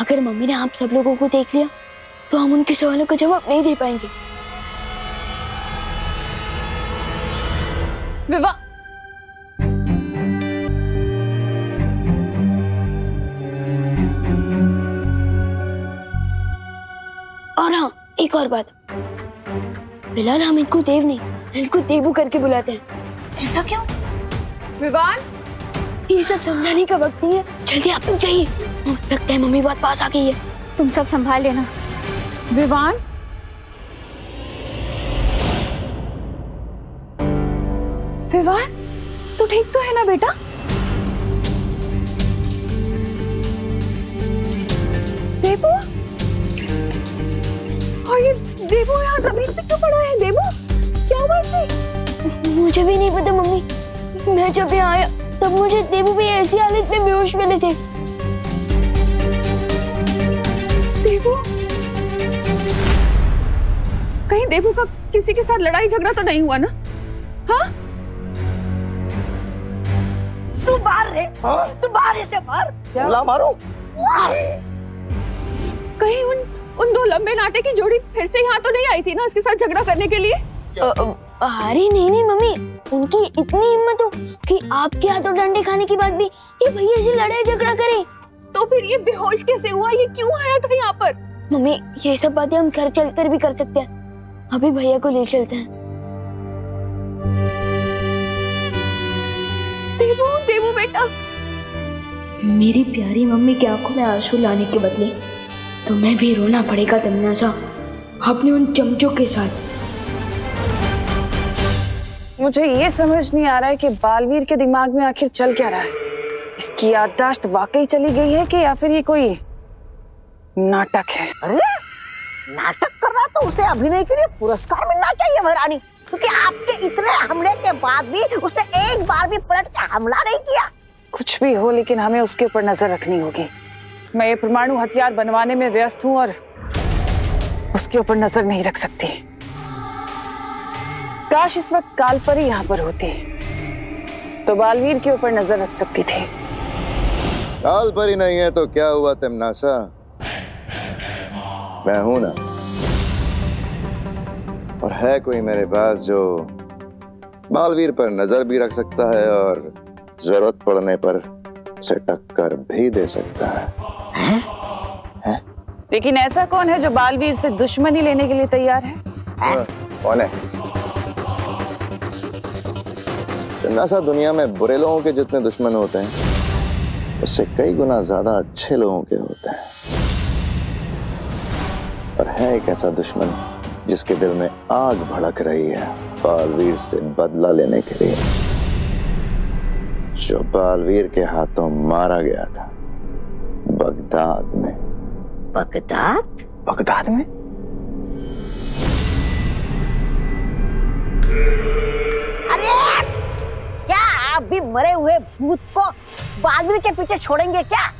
अगर मम्मी ने आप सब लोगों को देख लिया तो हम उनके सवालों का जवाब नहीं दे पाएंगे। विवा, और हाँ, एक और बात, फिलहाल हम इनको देव नहीं, इनको देवू करके बुलाते हैं। ऐसा क्यों? विवान, ये सब समझाने का वक्त नहीं है, जल्दी आप लोग जाइए। लगता है मम्मी बात पास आ गई है। तुम सब संभाल लेना। विवान, विवान, तू ठीक तो है ना बेटा? देवू, और ये देवू यहाँ जमीन पे क्यों पड़ा है? देवू, क्या हुआ इसे? मुझे भी नहीं पता मम्मी, मैं जब यहाँ आया तब मुझे देवू भी ऐसी हालत में बेहोश मिले थे। देवू? कहीं देवू का किसी के साथ लड़ाई झगड़ा तो नहीं हुआ ना? हाँ? तू मार रे, तू मार इसे, मार। ला मारो। कहीं उन दो लंबे नाटे की जोड़ी फिर से यहाँ तो नहीं आई थी ना इसके साथ झगड़ा करने के लिए? अरे नहीं मम्मी, उनकी इतनी हिम्मत हो कि आपके हाथों डंडे खाने के बाद भी ये भैया से लड़ाई झगड़ा करे। तो फिर ये बेहोश कैसे हुआ? ये क्यों आया था यहाँ पर? मम्मी ये सब बातें हम घर चलकर भी कर सकते हैं, अभी भैया को ले चलते हैं। देवू बेटा। मेरी प्यारी मम्मी की आंखों में आंसू लाने के बदले तो मैं भी रोना पड़ेगा तमन्नासा, अपने उन चमचों के साथ। मुझे ये समझ नहीं आ रहा है कि बालवीर के दिमाग में आखिर चल क्या रहा है। इसकी याददाश्त वाकई चली गई है कि या फिर ये कोई नाटक है? अरे नाटक कर रहा तो उसे अभिनय के लिए पुरस्कार मिलना चाहिए महारानी, क्योंकि आपके इतने हमले के बाद भी उसने एक बार भी पलट के हमला नहीं किया। कुछ भी हो, लेकिन हमें उसके ऊपर नजर रखनी होगी। मैं ये परमाणु हथियार बनवाने में व्यस्त हूँ और उसके ऊपर नजर नहीं रख सकती। काश इस वक्त कालपरी यहाँ पर होती तो बालवीर के ऊपर नजर रख सकती थी। कालपरी नहीं है तो क्या हुआ तिम्नासा, मैं हूं ना। और है कोई मेरे पास जो बालवीर पर नजर भी रख सकता है और जरूरत पड़ने पर उसे टक्कर भी दे सकता है। लेकिन ऐसा कौन है जो बालवीर से दुश्मनी लेने के लिए तैयार है? कौन है? तिम्नासा, दुनिया में बुरे लोगों के जितने दुश्मन होते हैं उससे कई गुना ज्यादा अच्छे लोगों के होते हैं। और है एक ऐसा दुश्मन जिसके दिल में आग भड़क रही है बालवीर से बदला लेने के लिए, जो बालवीर के हाथों मारा गया था बगदाद में। बगदाद? बगदाद में? अरे क्या आप भी मरे हुए भूत को बालवीर के पीछे छोड़ेंगे क्या?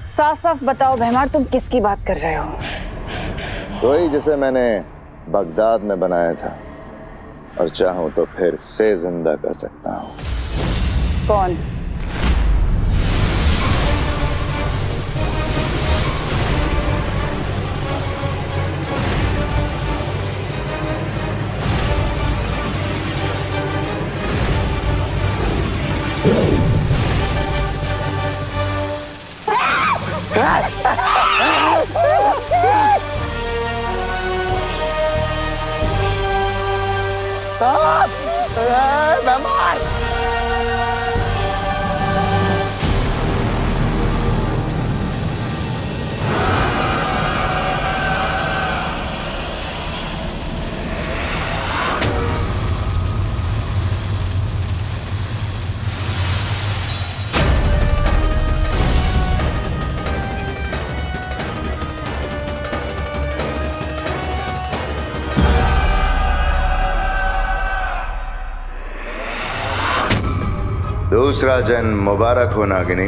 साफ साफ बताओ भैमार, तुम किसकी बात कर रहे हो? वही जिसे मैंने बगदाद में बनाया था और चाहूं तो फिर से जिंदा कर सकता हूं। कौन? दूसरा जन्म मुबारक हो नागिनी।